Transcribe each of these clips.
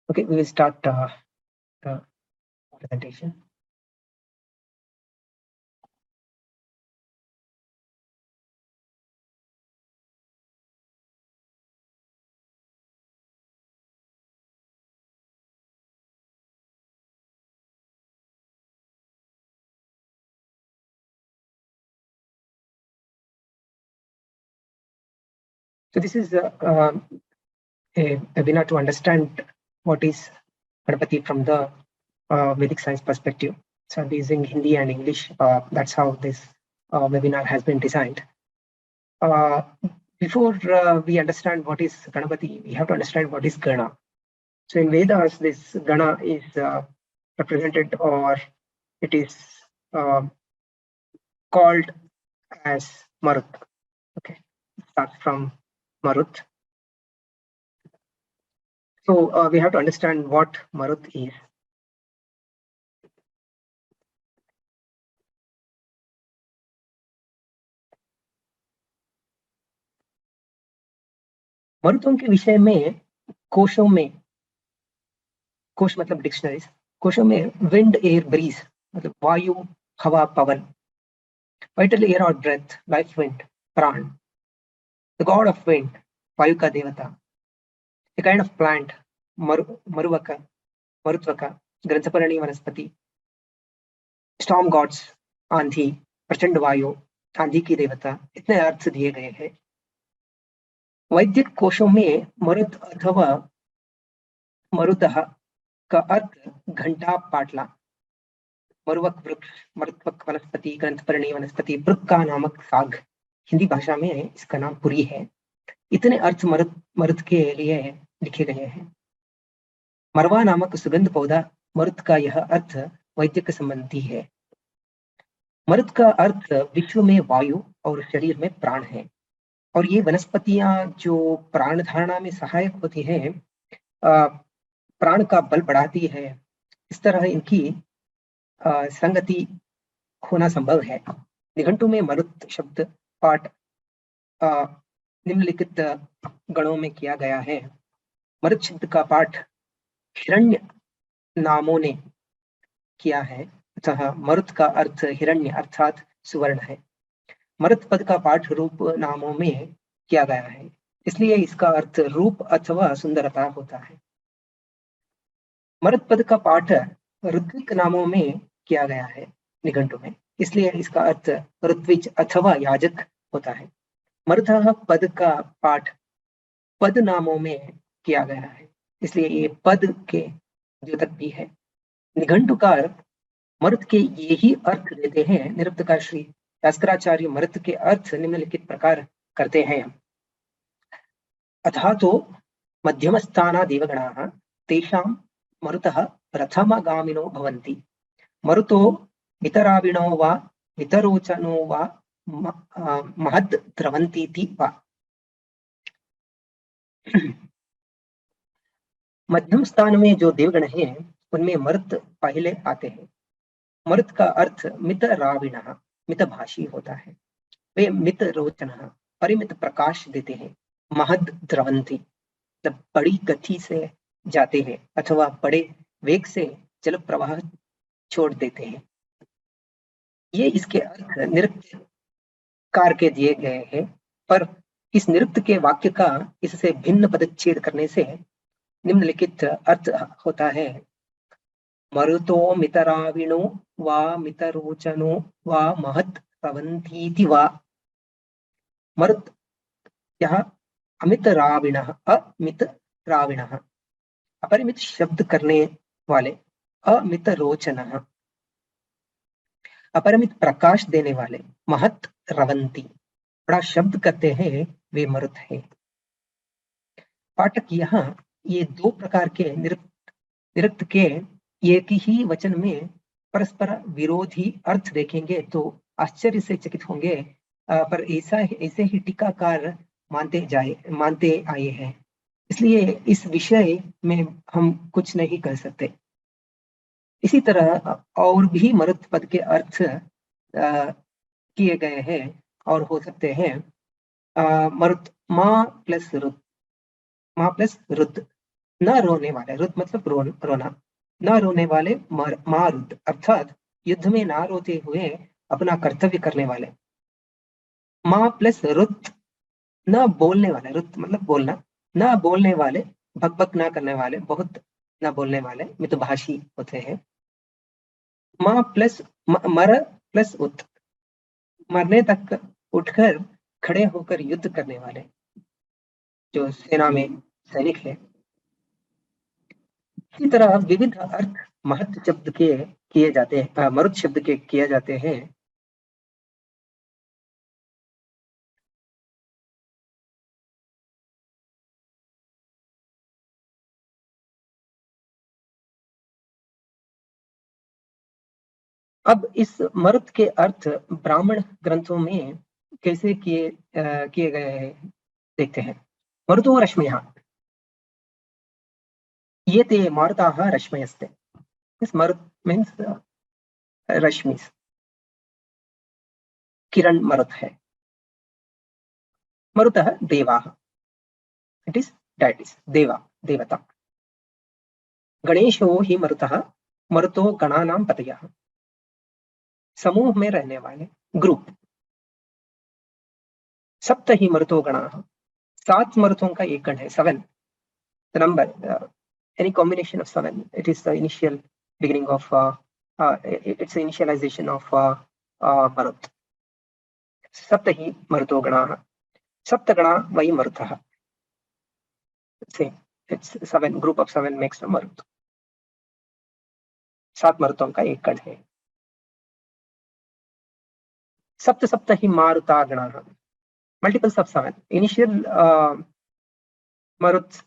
Okay, we will start the presentation. So this is a webinar to understand what is Ganapati from the Vedic science perspective. So I'll be using Hindi and English. That's how this webinar has been designed. Before we understand what is Ganapati, we have to understand what is Gana. So in Vedas, this Gana is represented, or it is called as Marut. Okay, it starts from Marut. So we have to understand what Marut is. मरुतों के विषय में कोशों में, कोश मतलब dictionaries, कोशों में wind, air, bridge मतलब वायु, हवा, पवन, वाइटल एयर और ब्रेथ, लाइफ विंड, प्राण, द गॉड ऑफ विंड, वायु का देवता, ए काइंड ऑफ प्लांट, मरुवका, मरुत्वका, ग्रंथपर्णी वनस्पति, स्टॉर्म गॉड्स, आंधी, प्रचंड वायु, आंधी की देवता, इतने अर्थ दिए गए हैं। वैदिक कोशों में मरुत अथवा मरुतः का अर्थ घंटा, पाटला, मरुवक वृक्ष, मरुत्वक वनस्पति, ग्रंथपर्णी वनस्पति, वृक्क का नामक साग, हिंदी भाषा में इसका नाम पुरी है। इतने अर्थ मरुत के लिए लिखे गए हैं। मरवा नामक सुगंध पौधा मरुत का यह अर्थ वैदिक संबंधी है। मरुत का अर्थ विश्व में वायु और शरीर में प्राण है, और ये वनस्पतियां जो प्राण धारणा में सहायक होती हैं, प्राण का बल बढ़ाती है, इस तरह इनकी संगति होना संभव है। निघंटु में मरुत शब्द पाठ निम्नलिखित गणों में किया गया है। मरुत शब्द का पाठ हिरण्य नामों ने किया है, अतः मरुत का अर्थ हिरण्य अर्थात सुवर्ण है। मरुत पद का पाठ रूप नामों में किया गया है, इसलिए इसका अर्थ रूप अथवा सुंदरता होता है। मरुत पद का पाठ ऋत्विक नामों में किया गया है निघंटु में, इसलिए इसका अर्थ ऋत्विज अथवा याजक होता है। मरुतः पद का पाठ पद नामों में किया गया है, इसलिए ये पद के द्योतक भी है। निघंटुकार मरुत के यही अर्थ देते हैं। निरुक्तकार श्री भास्कराचार्य मरुत के अर्थ निम्नलिखित प्रकार करते हैं। अथा तो मध्यमस्थाना देवगणाः तेषां मरुतः प्रथमगामिनो भवन्ति। मरुतो मितराविणो वा मितरोचनो वा महद् द्रवन्तीति वा। मध्यम स्थान में जो देवगण हैं उनमें मरुत पहले आते हैं। मरुत का अर्थ मित राविणः, मित भाषी होता है। वे मित रोचनः, परिमित प्रकाश देते हैं। महद द्रवंती, मतलब बड़ी गति से जाते हैं अथवा बड़े वेग से जल प्रवाह छोड़ देते हैं। ये इसके अर्थ निरुक्तकार के दिए गए हैं, पर इस निरुक्त के वाक्य का इससे भिन्न पदच्छेद करने से निम्नलिखित अर्थ होता है। मरुतो मितराविणो वा मितरोचनो वा महत् प्रवन्तीति वा। मरुत यह अमित राविणः, अमित राविणः, अपरिमित शब्द करने वाले, अमित रोचनः, अपरिमित प्रकाश देने वाले, महत् रवंती, बड़ा शब्द करते हैं, वे मरुत है। पाठक यहाँ ये दो प्रकार के निरुक्त के एक ही वचन में परस्पर विरोधी अर्थ देखेंगे तो आश्चर्य से चकित होंगे, पर ऐसे ही टीकाकार मानते आए हैं, इसलिए इस विषय में हम कुछ नहीं कर सकते। इसी तरह और भी मरुत पद के अर्थ किए गए हैं और हो सकते हैं। मरुत माँ प्लस रुद्ध, न रोने वाले, रुत मतलब रोना, न रोने वाले मारुत अर्थात युद्ध में ना रोते हुए अपना कर्तव्य करने वाले। माँ प्लस रुत, न बोलने वाले, रुत मतलब बोलना, न बोलने वाले, बक बक ना करने वाले, बहुत न बोलने वाले मितभाषी होते हैं। माँ प्लस मर प्लस उत, मरने तक उठकर खड़े होकर युद्ध करने वाले, जो सेना में सैनिक है। इसी तरह विविध अर्थ महत् शब्द के किए जाते हैं, मरुत शब्द के किए जाते हैं। अब इस मरुत के अर्थ ब्राह्मण ग्रंथों में कैसे किए गए हैं देखते हैं। मरुतो रश्मयः, ये ते मारुताः रश्मयस्ते। दिस मरुत मीन्स रश्मि, किरण मरुत है। मरुतः देवाः, इट इज डेटिस, देवा देवता। गणेशो ही मरुतः, मरुतो गणानां पतयः, समूह में रहने वाले, ग्रुप। सप्त ही मरुतो गणाः, 7 मरुतों का एक गण है, 7 the number, any combination of 7, it is the initial beginning of it's the initialization of marut. सप्त ही मरुतो गणाः, सप्त गणा वै मरुतः, same, it's 7, group of 7 makes a marut, 7 मरुतों का एक गण है। सप्त सप्त ही मारुता गणाः, multiples of 7, initial maruts,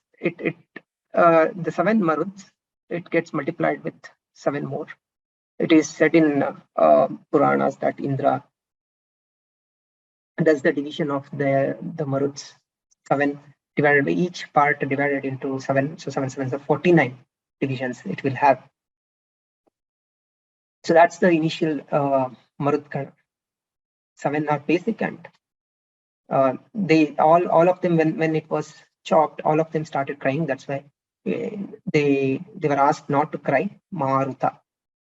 the 7 maruts, it gets multiplied with 7 more. It is said in Puranas that Indra does the division of the maruts, 7 divided by each part divided into 7, so 7 7 so 49 divisions it will have. So that's the initial marut gana. 7 are basic, and they all of them, when it was chopped, all of them started crying. That's why they were asked not to cry. Maruta,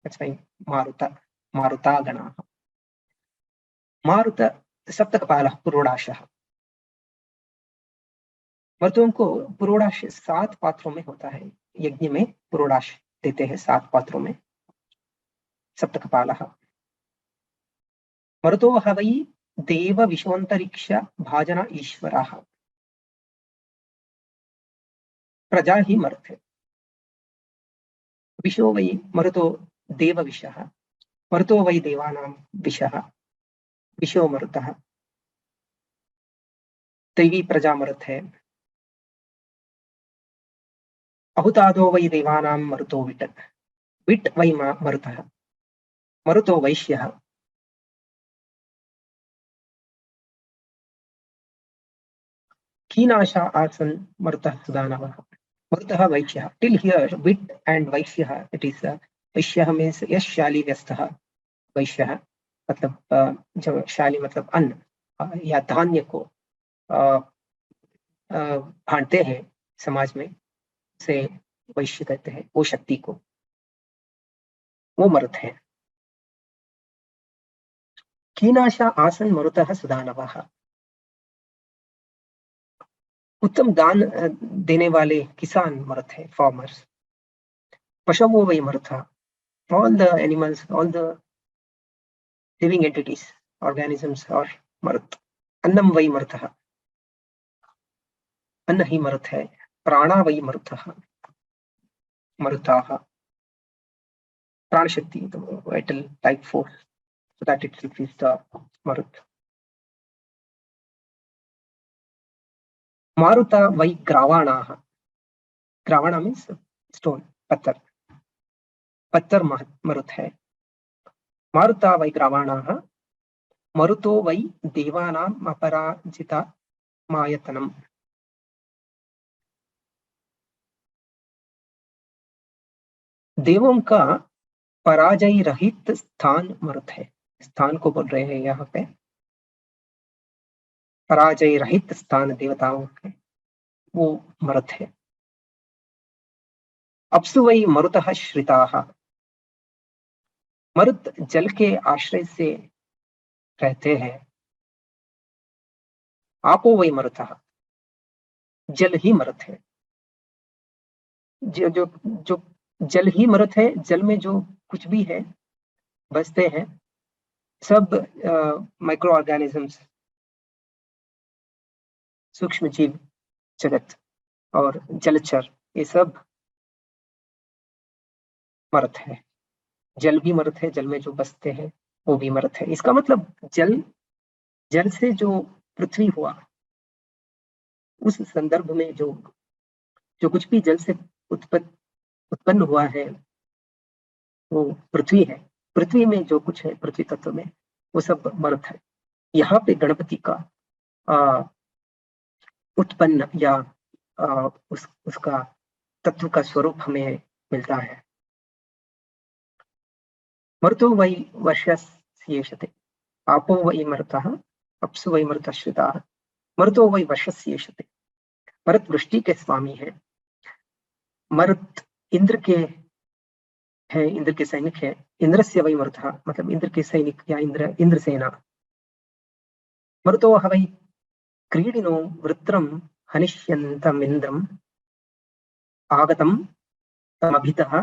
that's why Maruta gana. Maruta सप्तकपालः पुरोडाशः, मर्दों को पुरोडाश 7 पात्रों में होता है। यज्ञ में पुरोडाश देते हैं 7 पात्रों में। सप्तकपालः मरुतो वै देव विश्वांतरिक्ष भाजना ईश्वरः, प्रजा ही मरुत है। विशो वै मरुतो देव विशः, मरुतो वै देवानां विशः, विशो मरुतः, दैवी प्रजा मरुत है। अहुतादो वै देवानां मरुतो विट, विट वै मरुतः, मरुतो वैश्यः। कीनाशा आसन् मरुतः सुदानवः, मरुतः वैश्यः। Till here, wit and वैश्यः, it is वैश्यः means यशशाली व्यस्तः, वैश्यः मतलब जो शाली मतलब अन्न या धान्य को बांटते हैं समाज में, से वैश्य कहते हैं वो शक्ति को, वो मरुत है। कीनाशा आसन मरुतः सुदानवः, उत्तम दान देने वाले किसान मरुत है, फार्मर्स। पशवो वै मरुतः, all the animals, all the living entities, organisms are marut. अन्नम वै मरुतः, अन्न ही मरुत है। प्राणा वै मरुतः, मरुताः, प्राण शक्ति, vital life force, so that itself is the marut. मारुता वै ग्रावाणाः, ग्रावाणा मीन्स स्टोन, पत्थर, पत्थर मरुत है। मारुता वै ग्रावाणाः, मरुतो वै देवानाम् अपराजिता मायतनम, देवों का पराजय रहित स्थान मरुत है। स्थान को बोल रहे हैं यहाँ पे, पराजय रहित स्थान देवताओं के, वो मरुत है। अप्सु वै मरुतः श्रिताः। मरुत जल के आश्रय से रहते हैं। आपो वै मरुतः, जल ही मरुत है। जो जो जो जल ही मरुत है, जल में जो कुछ भी है बसते हैं, सब माइक्रो ऑर्गेनिजम्स, सूक्ष्म जीव जगत और जलचर, ये सब मृत है। जल भी मृत है, जल में जो बसते हैं वो भी मृत है। इसका मतलब जल से जो पृथ्वी हुआ, उस संदर्भ में जो जो कुछ भी जल से उत्पन्न हुआ है वो पृथ्वी है। पृथ्वी में जो कुछ है, पृथ्वी तत्व में, वो सब मृत है। यहाँ पे गणपति का उत्पन्न या उसका तत्व का स्वरूप हमें मिलता है। मरुतो वै वर्षस्येषते, आपो वै मरुतः, अप्सु वै मरुतश्रिताः, मरुतो वै वर्षस्येषते। मरुत वृष्टि के स्वामी है। मरुत इंद्र के है, इंद्र के सैनिक है। इंद्रस्य वै मरुतः, मतलब इंद्र के सैनिक या इंद्र सेना। मरुतो वै क्रीडिनो वृत्रं हनिष्यन्तमिन्द्रम् आगतं तमभितः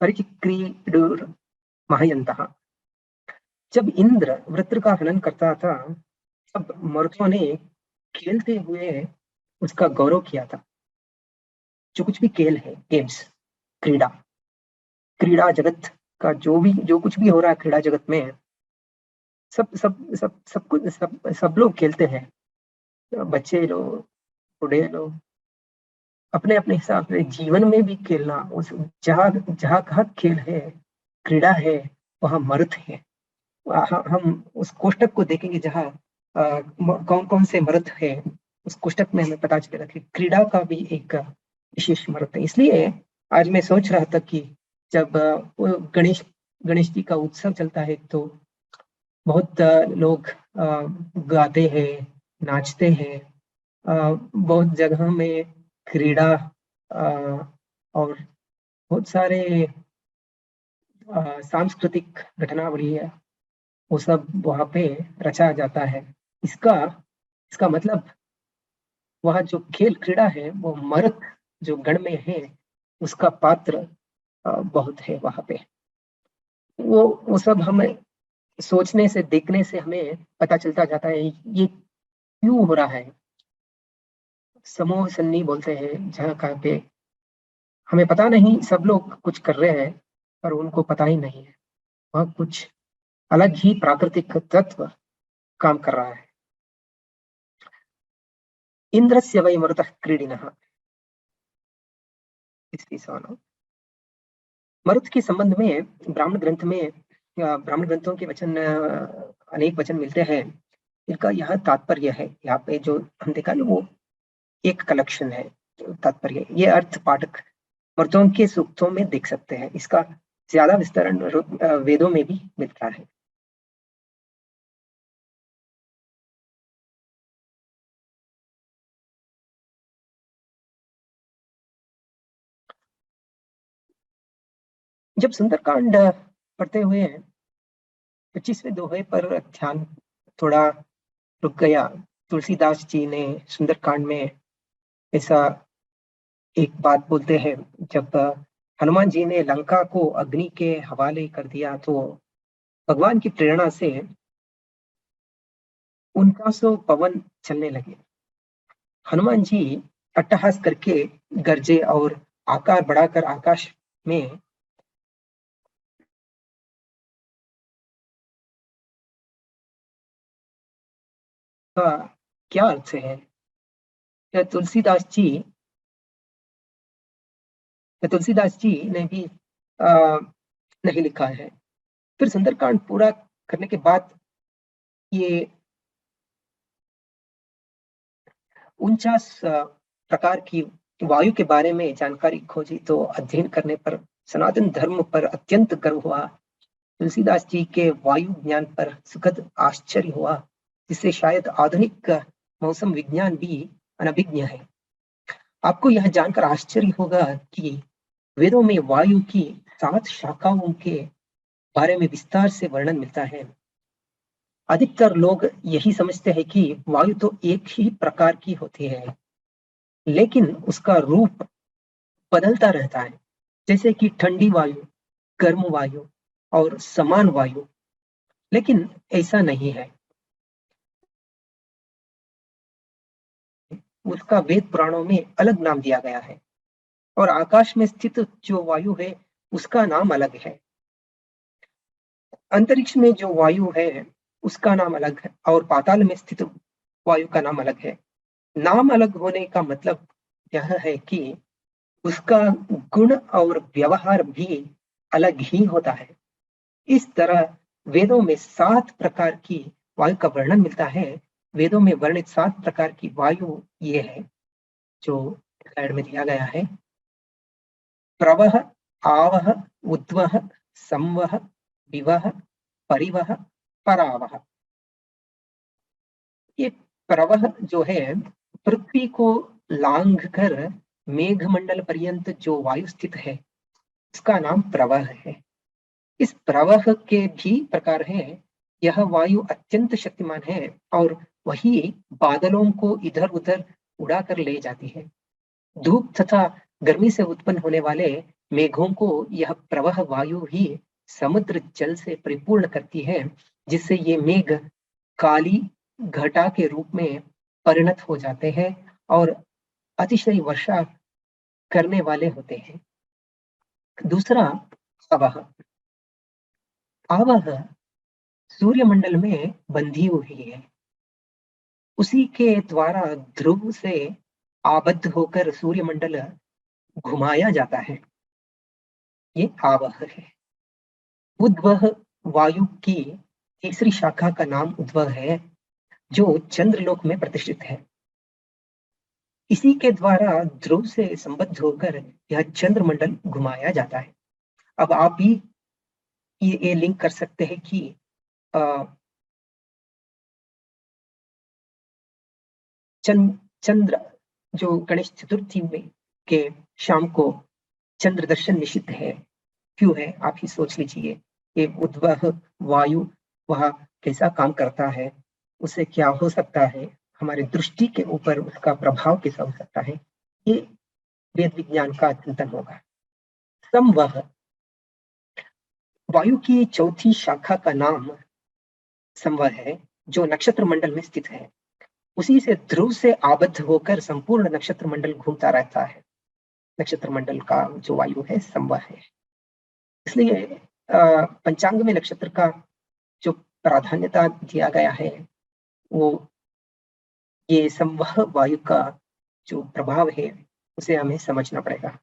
परिचिक्रीडुर्महयन्तः। जब इंद्र वृत्र का हनन करता था, तब मरुतों ने खेलते हुए उसका गौरव किया था। जो कुछ भी खेल है, गेम्स, क्रीड़ा जगत का जो कुछ भी हो रहा है क्रीड़ा जगत में, सब सब सब सब कुछ सब लोग खेलते हैं। बच्चे लोग, बूढ़े लोग, अपने अपने हिसाब से जीवन में भी खेलना, उस जहाँ जहाँ कहाँ खेल है, क्रीड़ा है, वहां मर्द है। हम उस कोष्टक को देखेंगे जहाँ कौन कौन से मर्द है, उस कोष्टक में हमें पता चलेगा कि क्रीड़ा का भी एक विशेष मर्द है। इसलिए आज मैं सोच रहा था कि जब गणेश गणेश जी का उत्सव चलता है तो बहुत लोग गाते हैं, नाचते हैं। बहुत जगह में क्रीड़ा और बहुत सारे सांस्कृतिक घटनावली है, वो सब वहां पे रचा जाता है। इसका इसका मतलब वह जो खेल क्रीड़ा है वो मर्द जो गण में है, उसका पात्र बहुत है वहां पे। वो सब हमें सोचने से, देखने से हमें पता चलता जाता है ये क्यों हो रहा है। समूह सन्नी बोलते हैं जहाँ कहाँ पे हमें पता नहीं, सब लोग कुछ कर रहे हैं पर उनको पता ही नहीं है, वह कुछ अलग ही प्राकृतिक तत्व काम कर रहा है। इंद्रस्य वै मरुतः क्रीडिनः। मरुत के संबंध में ब्राह्मण ग्रंथ में, ब्राह्मण ग्रंथों के वचन, अनेक वचन मिलते हैं। इनका यह तात्पर्य है, यहाँ पे जो हम देखा ना, वो एक कलेक्शन है। तात्पर्य, ये अर्थ पाठक मर्दों के सूक्तों में देख सकते हैं। इसका ज्यादा विस्तरण वेदों में भी मिलता है। जब सुंदरकांड पढ़ते हुए 25वें दोहे पर ध्यान थोड़ा रुक गया। तुलसीदास जी ने सुंदरकांड में ऐसा एक बात बोलते हैं, जब हनुमान जी ने लंका को अग्नि के हवाले कर दिया तो भगवान की प्रेरणा से उनका सो पवन चलने लगे। हनुमान जी अट्टहास करके गरजे और आकार बढ़ाकर आकाश में का क्या अर्थ है, या तुलसीदास जी ने भी नहीं लिखा है। फिर सुंदरकांड पूरा करने के बाद ये 49 प्रकार की वायु के बारे में जानकारी खोजी तो अध्ययन करने पर सनातन धर्म पर अत्यंत गर्व हुआ। तुलसीदास जी के वायु ज्ञान पर सुखद आश्चर्य हुआ, जिससे शायद आधुनिक मौसम विज्ञान भी अनभिज्ञ है। आपको यह जानकर आश्चर्य होगा कि वेदों में वायु की 7 शाखाओं के बारे में विस्तार से वर्णन मिलता है। अधिकतर लोग यही समझते हैं कि वायु तो एक ही प्रकार की होती है, लेकिन उसका रूप बदलता रहता है, जैसे कि ठंडी वायु, गर्म वायु और समान वायु। लेकिन ऐसा नहीं है। उसका वेद पुराणों में अलग नाम दिया गया है और आकाश में स्थित जो वायु है उसका नाम अलग है। अंतरिक्ष में जो वायु है उसका नाम अलग है और पाताल में स्थित वायु का नाम अलग है। नाम अलग होने का मतलब यह है कि उसका गुण और व्यवहार भी अलग ही होता है। इस तरह वेदों में 7 प्रकार की वायु का वर्णन मिलता है। वेदों में वर्णित 7 प्रकार की वायु ये है जो स्लाइड में दिया गया है। प्रवह, आवह, उद्वह, संवह, विवह, परिवह, परावह। ये प्रवह जो है पृथ्वी को लांघ कर मेघमंडल पर्यंत जो वायु स्थित है उसका नाम प्रवह है। इस प्रवह के भी प्रकार हैं। यह वायु अत्यंत शक्तिमान है और वही बादलों को इधर उधर उड़ा कर ले जाती है। धूप तथा गर्मी से उत्पन्न होने वाले मेघों को यह प्रवाह वायु ही समुद्र जल से परिपूर्ण करती है, जिससे ये मेघ काली घटा के रूप में परिणत हो जाते हैं और अतिशय वर्षा करने वाले होते हैं। दूसरा, आवाह। आवाह सूर्यमंडल में बंधी हुई है। उसी के द्वारा ध्रुव से आबद्ध होकर सूर्यमंडल घुमाया जाता है। ये आवह है। उद्वह वायु की तीसरी शाखा का नाम उद्वह है, जो चंद्रलोक में प्रतिष्ठित है। इसी के द्वारा ध्रुव से संबद्ध होकर यह चंद्रमंडल घुमाया जाता है। अब आप भी ये लिंक कर सकते हैं कि चंद्र जो गणेश चतुर्थी में के शाम को चंद्र दर्शन निषिद्ध है, क्यों है आप ही सोच लीजिए। ये उद्वह वायु वह कैसा काम करता है, उसे क्या हो सकता है, हमारे दृष्टि के ऊपर उसका प्रभाव कैसा हो सकता है, ये वेद विज्ञान का चिंतन होगा। संवह वायु की चौथी शाखा का नाम संवह है, जो नक्षत्र मंडल में स्थित है। उसी से ध्रुव से आबद्ध होकर संपूर्ण नक्षत्र मंडल घूमता रहता है। नक्षत्र मंडल का जो वायु है संवह है। इसलिए पंचांग में नक्षत्र का जो प्राधान्यता दिया गया है वो ये संवह वायु का जो प्रभाव है उसे हमें समझना पड़ेगा।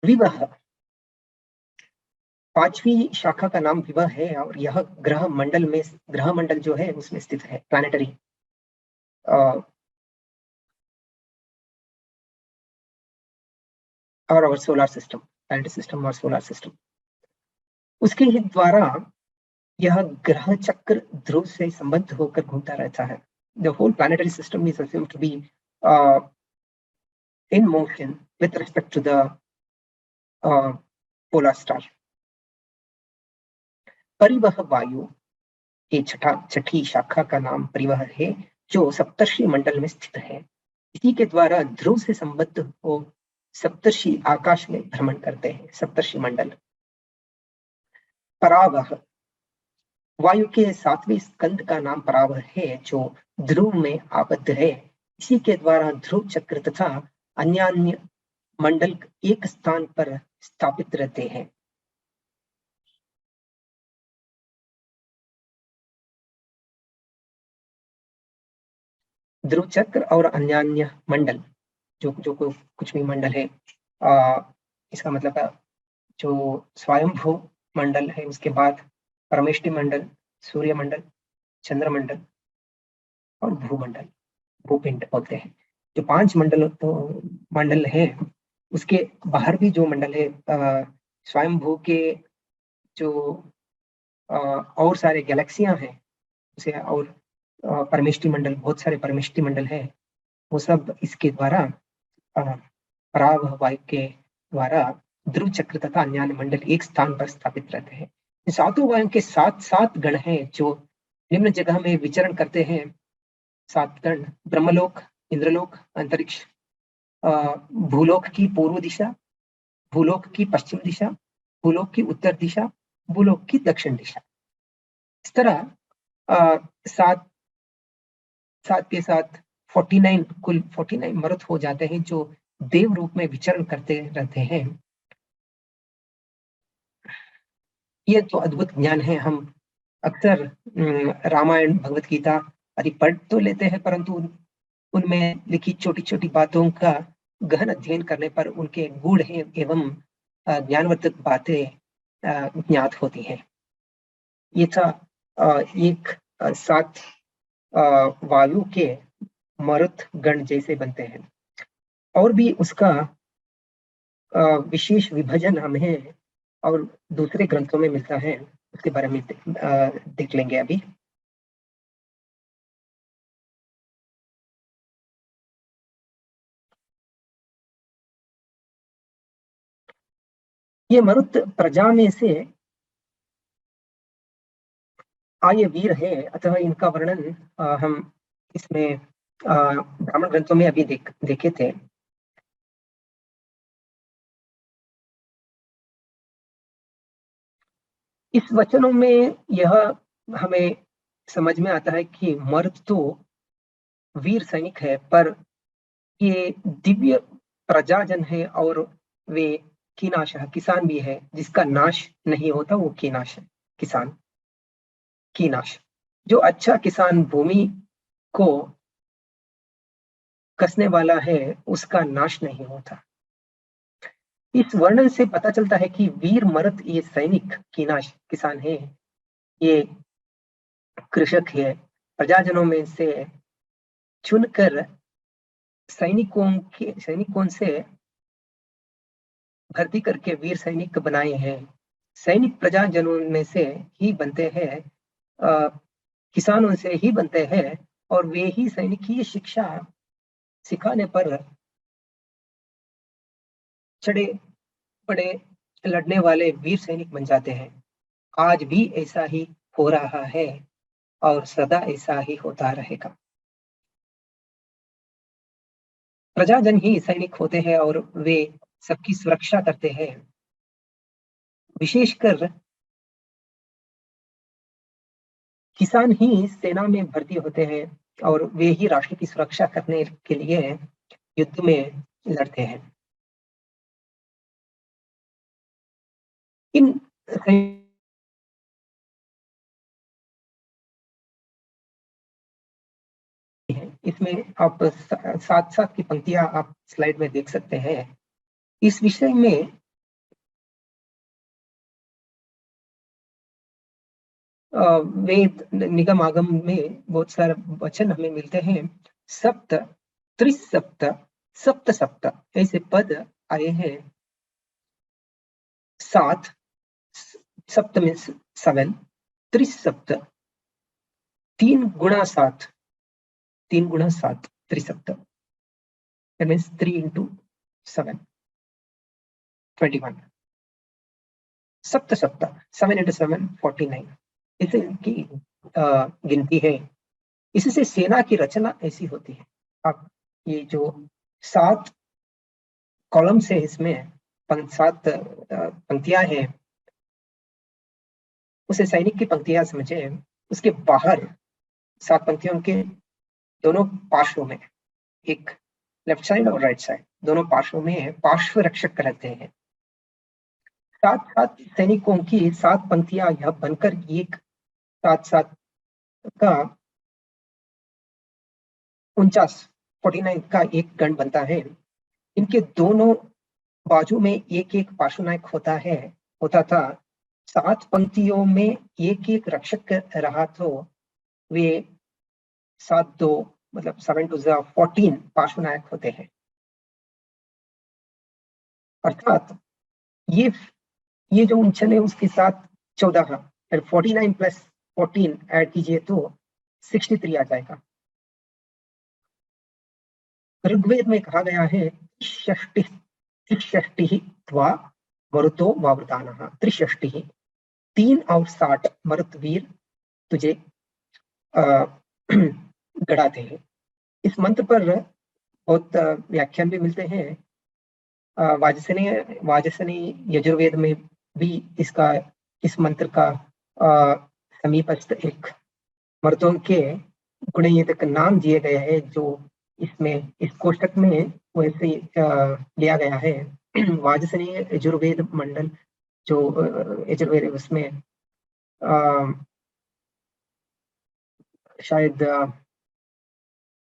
विवह, पांचवी शाखा का नाम विवह है और यह ग्रह मंडल जो है उसमें स्थित है, प्लानिटरी और सोलर सिस्टम, प्लैनेटरी सिस्टम और सोलर सिस्टम। उसके ही द्वारा यह ग्रह चक्र ध्रुव से संबद्ध होकर घूमता रहता है। The whole planetary system is assumed to be in motion with respect to the polar star. परिवह वायु की छठी शाखा का नाम परिवह है, जो सप्तर्षि मंडल में स्थित है। इसी के द्वारा ध्रुव से संबद्ध हो सप्तर्षि आकाश में भ्रमण करते हैं, सप्तर्षि मंडल। परावह वायु के 7वें स्कंद का नाम परावह है, जो ध्रुव में आबद्ध है। इसी के द्वारा ध्रुव चक्र तथा अन्य मंडल एक स्थान पर स्थापित रहते हैं। ध्रुव चक्र और अन्य मंडल जो कुछ भी मंडल है, इसका मतलब जो स्वयंभू मंडल है, उसके बाद परमेष्टि मंडल, सूर्य मंडल, चंद्रमंडल और भूमंडल, भूपिंड बोलते हैं। जो 5 मंडल है, उसके बाहर भी जो मंडल है, स्वयंभू के जो और सारे गैलेक्सियां हैं उसे और परमेष्टि मंडल, बहुत सारे परमेष्टि मंडल है, वो सब इसके द्वारा परावह वायु के द्वारा ध्रुव चक्र तथा अन्य मंडल एक स्थान पर स्थापित रहते हैं। इन सातों वायु के सात गण हैं जो निम्न जगह में विचरण करते हैं। 7 गण: ब्रह्मलोक, इंद्रलोक, अंतरिक्ष, भूलोक की पूर्व दिशा, भूलोक की पश्चिम दिशा, भूलोक की उत्तर दिशा, भूलोक की दक्षिण दिशा। इस तरह सात के साथ 49 कुल 49 मरुत हो जाते हैं जो देव रूप में विचरण करते रहते हैं। ये तो अद्भुत ज्ञान है। हम अक्सर रामायण, भगवत गीता आदि पढ़ तो लेते हैं, परंतु उनमें लिखी छोटी छोटी बातों का गहन अध्ययन करने पर उनके गूढ़ एवं ज्ञानवर्धक बातें ज्ञात होती हैं। ये था एक 7 वायु के मरुत गण जैसे बनते हैं। और भी उसका विशेष विभाजन हमें और दूसरे ग्रंथों में मिलता है, उसके बारे में देख लेंगे अभी। ये मरुत प्रजा में से आर्य वीर है, अतः इनका वर्णन हम इसमें ब्राह्मण ग्रंथों में अभी देखे थे। इस वचनों में यह हमें समझ में आता है कि मर्द तो वीर सैनिक है, पर ये दिव्य प्रजाजन है और वे कीनाश किसान भी है। जिसका नाश नहीं होता वो कीनाश है, किसान कीनाश। जो अच्छा किसान भूमि को कसने वाला है उसका नाश नहीं होता। इस वर्णन से पता चलता है कि वीर मर्द ये सैनिक कीनाश किसान है, ये कृषक है। प्रजाजनों में से चुनकर सैनिकों से भर्ती करके वीर सैनिक बनाए हैं। सैनिक प्रजाजनों में से ही बनते हैं, किसानों से ही बनते हैं, और वे ही सैनिक ही शिक्षा सिखाने पर चढ़े बड़े लड़ने वाले वीर सैनिक बन जाते हैं। आज भी ऐसा ही हो रहा है और सदा ऐसा ही होता रहेगा। प्रजाजन ही सैनिक होते हैं और वे सबकी सुरक्षा करते हैं। विशेषकर किसान ही सेना में भर्ती होते हैं और वे ही राष्ट्र की सुरक्षा करने के लिए युद्ध में लड़ते हैं। इन इसमें आप साथ की पंक्तियां आप स्लाइड में देख सकते हैं। इस विषय में वेद निगम आगम में बहुत सारे वचन हमें मिलते हैं। सप्त, त्रिसप्त, सप्त सप्त ऐसे पद आए हैं। 7 सप्त मीन्स 7, त्रिसप्त 3 गुणा 7, 3 गुणा 7 त्रिसप्त, that means 3 into 7, 21। सप्त सप्त 7 into 7 49, इसे की गिनती है। इससे सेना की रचना ऐसी होती है। अब ये जो 7 कॉलम्स है, इसमें 7 पंक्तियां हैं, उसे सैनिक की पंक्तियां समझे। उसके बाहर 7 पंक्तियों के दोनों पार्श्वों में, एक लेफ्ट साइड और राइट साइड, दोनों पार्श्वों में पार्श्व रक्षक रहते हैं। 7 सैनिकों की 7 पंक्तियां यह बनकर एक 7 का 49 का एक गण बनता है। इनके दोनों बाजू में एक एक पार्श्वनायक होता था। 7 पंक्तियों में एक एक रक्षक रहा तो वे 7 2 मतलब 7 2 14 पार्श्वनायक होते हैं। अर्थात ये जो उंचन है उसके साथ 14 49 प्लस 14 ऐड कीजिए तो 63 आ जाएगा। ऋग्वेद में कहा गया है त्रिषष्टि त्वा मरुतो वावृतानः, त्रिषष्टि 360 मरुतवीर तुझे गढ़ाते हैं। इस मंत्र पर बहुत व्याख्यान भी मिलते हैं। वाजसनेय यजुर्वेद में भी इस मंत्र का समीपस्थ एक मर्दों के गुणयुक्त नाम दिए गए हैं, जो इस कोष्टक में वैसे लिया गया है। वाजसनेय यजुर्वेद मंडल जो यजुर्वेद, उसमें शायद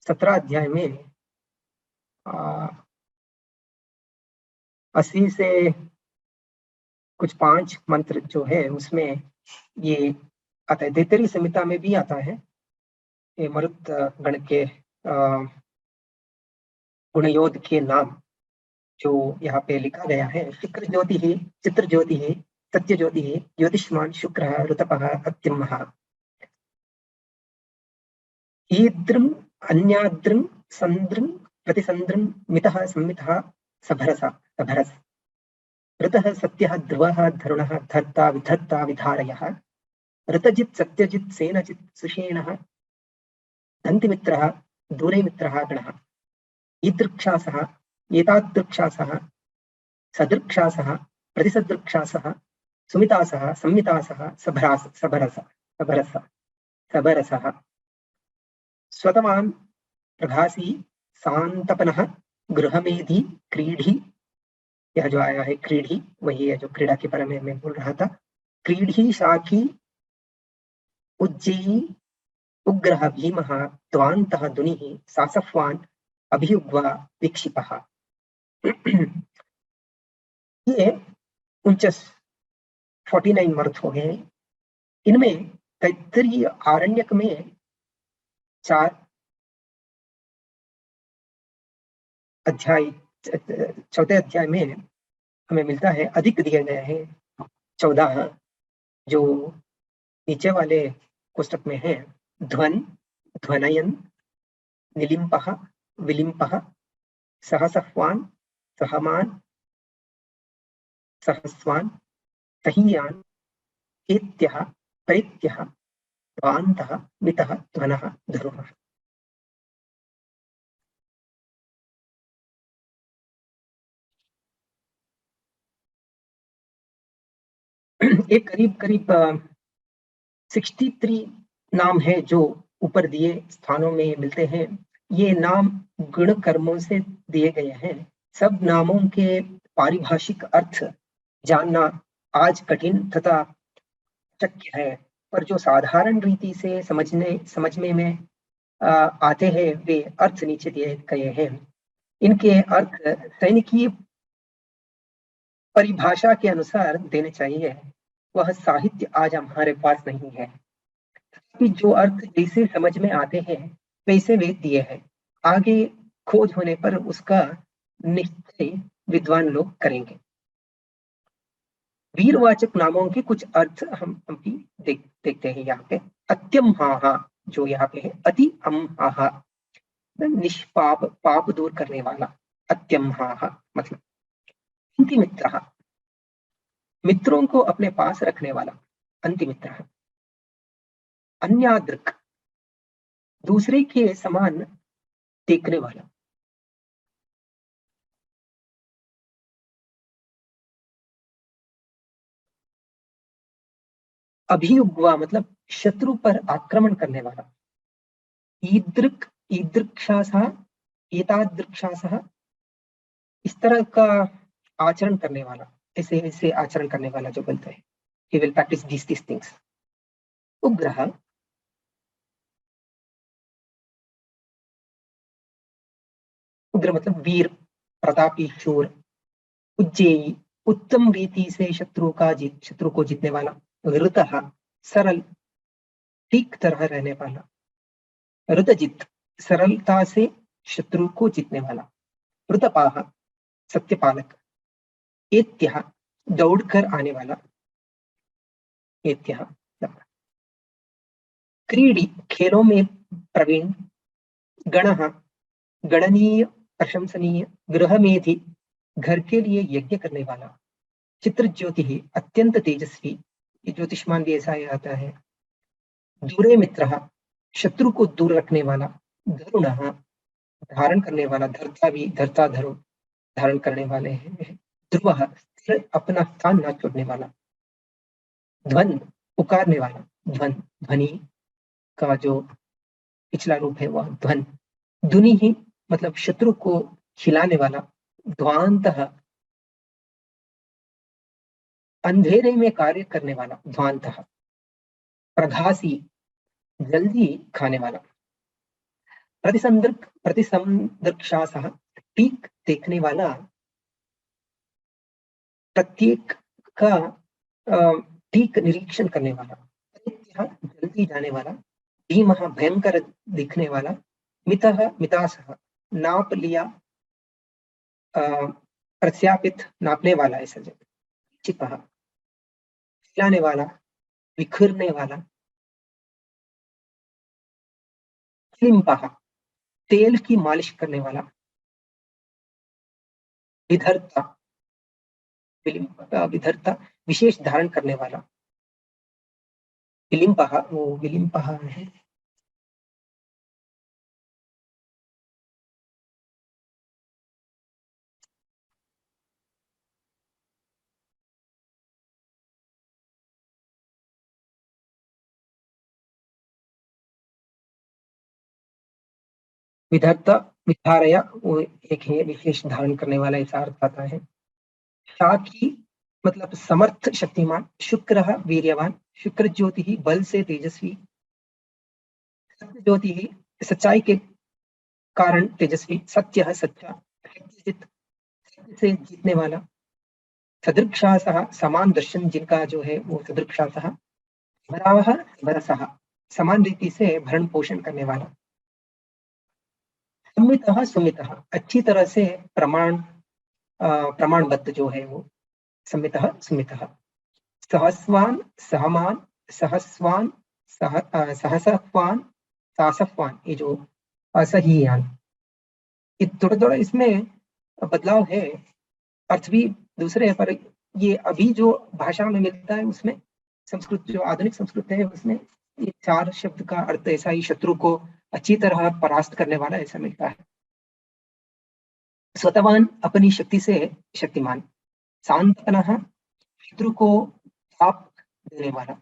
17 अध्याय में 80 से कुछ 5 मंत्र जो है उसमें ये आता है। दैतरी संहिता में भी आता है ये मरुत गण के गुणयोद्ध के नाम जो यहाँ पे लिखा गया है। शुक्र ज्योति है, चित्र ज्योति है, सत्य ज्योति है, ज्योतिष्मान शुक्र ऋतपः अत्युम्मः, ईद्रम अन्याद्रम संद्रम प्रतिसंद्रम मितः संमितः सभरस ऋतः सत्यः ध्रुवः धरुणः धर्ता विधर्ता विधारयः ऋतजित् सत्यजित् सेनजित् सुषेणः दन्तिमित्रः दूरे मित्रः गणः ईदृक्षासः एतादृक्षासः सदृक्षासः प्रतिसदृक्षासः सुमितासः संमितासः सबरसः स्वतवान् प्रभासी सांतपनः गृहमेधी क्रीडी, यह जो आया है क्रीडी वही है जो क्रीड़ा के बारे में मैं बोल रहा था। क्रीडी शाखी उज्जयी उग्रः भीमः त्वान्तः दुनिः सासफ्वान् अभियुग्वा विक्षिपः। ये 49 मर्थ हो गए। इनमें तैत्तिरीय आरण्यक में 4 अध्याय, चौथे अध्याय में हमें मिलता है अधिक दिए गए हैं 14 जो नीचे वाले कोष्टक में है। ध्वन, ध्वनयन, निलिम्पः, विलिम्पः, सहसह्वान्, सहमान्, सहस्वान्, सहीयान्, एत्यः, परित्यः, ध्वान्तः, मितः, ध्वनः, धरुणः। एक करीब 63 नाम है जो ऊपर दिए स्थानों में मिलते हैं। ये नाम गुण कर्मों से दिए गए हैं। सब नामों के पारिभाषिक अर्थ जानना आज कठिन तथा शक्य है, पर जो साधारण रीति से समझने में आते हैं वे अर्थ नीचे दिए गए हैं। इनके अर्थ सैनिकीय परिभाषा के अनुसार देने चाहिए, वह साहित्य आज हमारे पास नहीं है। कि जो अर्थ जैसे समझ में आते हैं वैसे वे दिए हैं। आगे खोज होने पर उसका निश्चय विद्वान लोग करेंगे। वीरवाचक नामों के कुछ अर्थ हम भी देखते हैं यहाँ पे। अत्यम हाहा जो यहाँ पे है, अति अम हाहा निष्पाप, पाप दूर करने वाला। अत्यम हाहा मतलब अंतिमित्र, मित्रों को अपने पास रखने वाला। अंतिमित्र। अन्यादृक दूसरे के समान देखने वाला। अभियुग्वा मतलब शत्रु पर आक्रमण करने वाला। ईदृक, ईदृक्षासः, एतादृक्षासः इस तरह का आचरण करने वाला, ऐसे आचरण करने वाला जो बोलते हैं, he will practice these things। उग्रह, उग्र मतलब वीर, प्रतापी, शूर। उज्जेयी उत्तम रीति से शत्रु को जीतने वाला। ऋतः सरल, ठीक तरह रहने वाला। ऋतजित सरलता से शत्रु को जीतने वाला। ऋतपाह सत्यपालक। एत्यः दौड़कर आने वाला। एत्यः क्रीडी खेलों में प्रवीण। गणः गणनीय प्रशंसनीय, गृहमेधि, घर के लिए यज्ञ करने वाला, चित्र ज्योति, अत्यंत तेजस्वी, ये ज्योतिष्मान भी ऐसा ही आता है, दूरे मित्र, शत्रु को दूर रखने वाला, धरुण, धारण करने वाला, धरता भी, धरता धरो, धारण करने वाले हैं, ध्रुव, स्थिर अपना स्थान न छोड़ने वाला, ध्वन, पुकारने वाला, ध्वन, ध्वनि का जो पिछला रूप है वह ध्वन, दुनि ही मतलब शत्रु को खिलाने वाला, ध्वांत, अंधेरे में कार्य करने वाला, ध्वांत, प्रघासी, जल्दी खाने वाला, प्रतिसंदृक्षासः, टीक देखने वाला, प्रत्येक का टीक निरीक्षण करने वाला, जल्दी जाने वाला, धीमः, भयंकर दिखने वाला, मितः, मितासः, नाप लिया, प्रत्यापित, नापने वाला, ऐसा चिपः, खिलाने वाला, बिखरने वाला, क्लिम्पः, तेल की मालिश करने वाला, विधर्ता, विधर्ता, विशेष धारण करने वाला, विलिम्पः, वो विलिम्पः है, विधर्ता, विधारया, वो एक है विशेष धारण करने वाला, ऐसा अर्थ आता है। शाकी मतलब समर्थ, शक्तिमान, शुक्र, वीर्यवान, शुक्र ज्योति, बल से तेजस्वी, सत्य ज्योति, सच्चाई के कारण तेजस्वी, सत्य, सच्चा, सत्य से जीतने वाला, सदृक्षासः, समान दर्शन जिनका जो है वो सदृक्षासः, भरावः, भरसः, समान रीति से भरण पोषण करने वाला, संमितः, सुमितः, अच्छी तरह से प्रमाणबद्ध जो है वो, संमितः, सुमितः, सहस्वान, सहमान, सहस्वान, सहसवान, सासफवान, ये जो असहियान, ये थोड़ा थोड़ा इसमें बदलाव है, अर्थ भी दूसरे है, पर ये अभी जो भाषा में मिलता है उसमें, संस्कृत जो आधुनिक संस्कृत है उसमें ये 4 शब्द का अर्थ ऐसा ही, शत्रु को अच्छी तरह परास्त करने वाला, ऐसा मिलता है। स्वतवान, अपनी शक्ति से शक्तिमान, सांत्वनः, शत्रु को ताप देने वाला,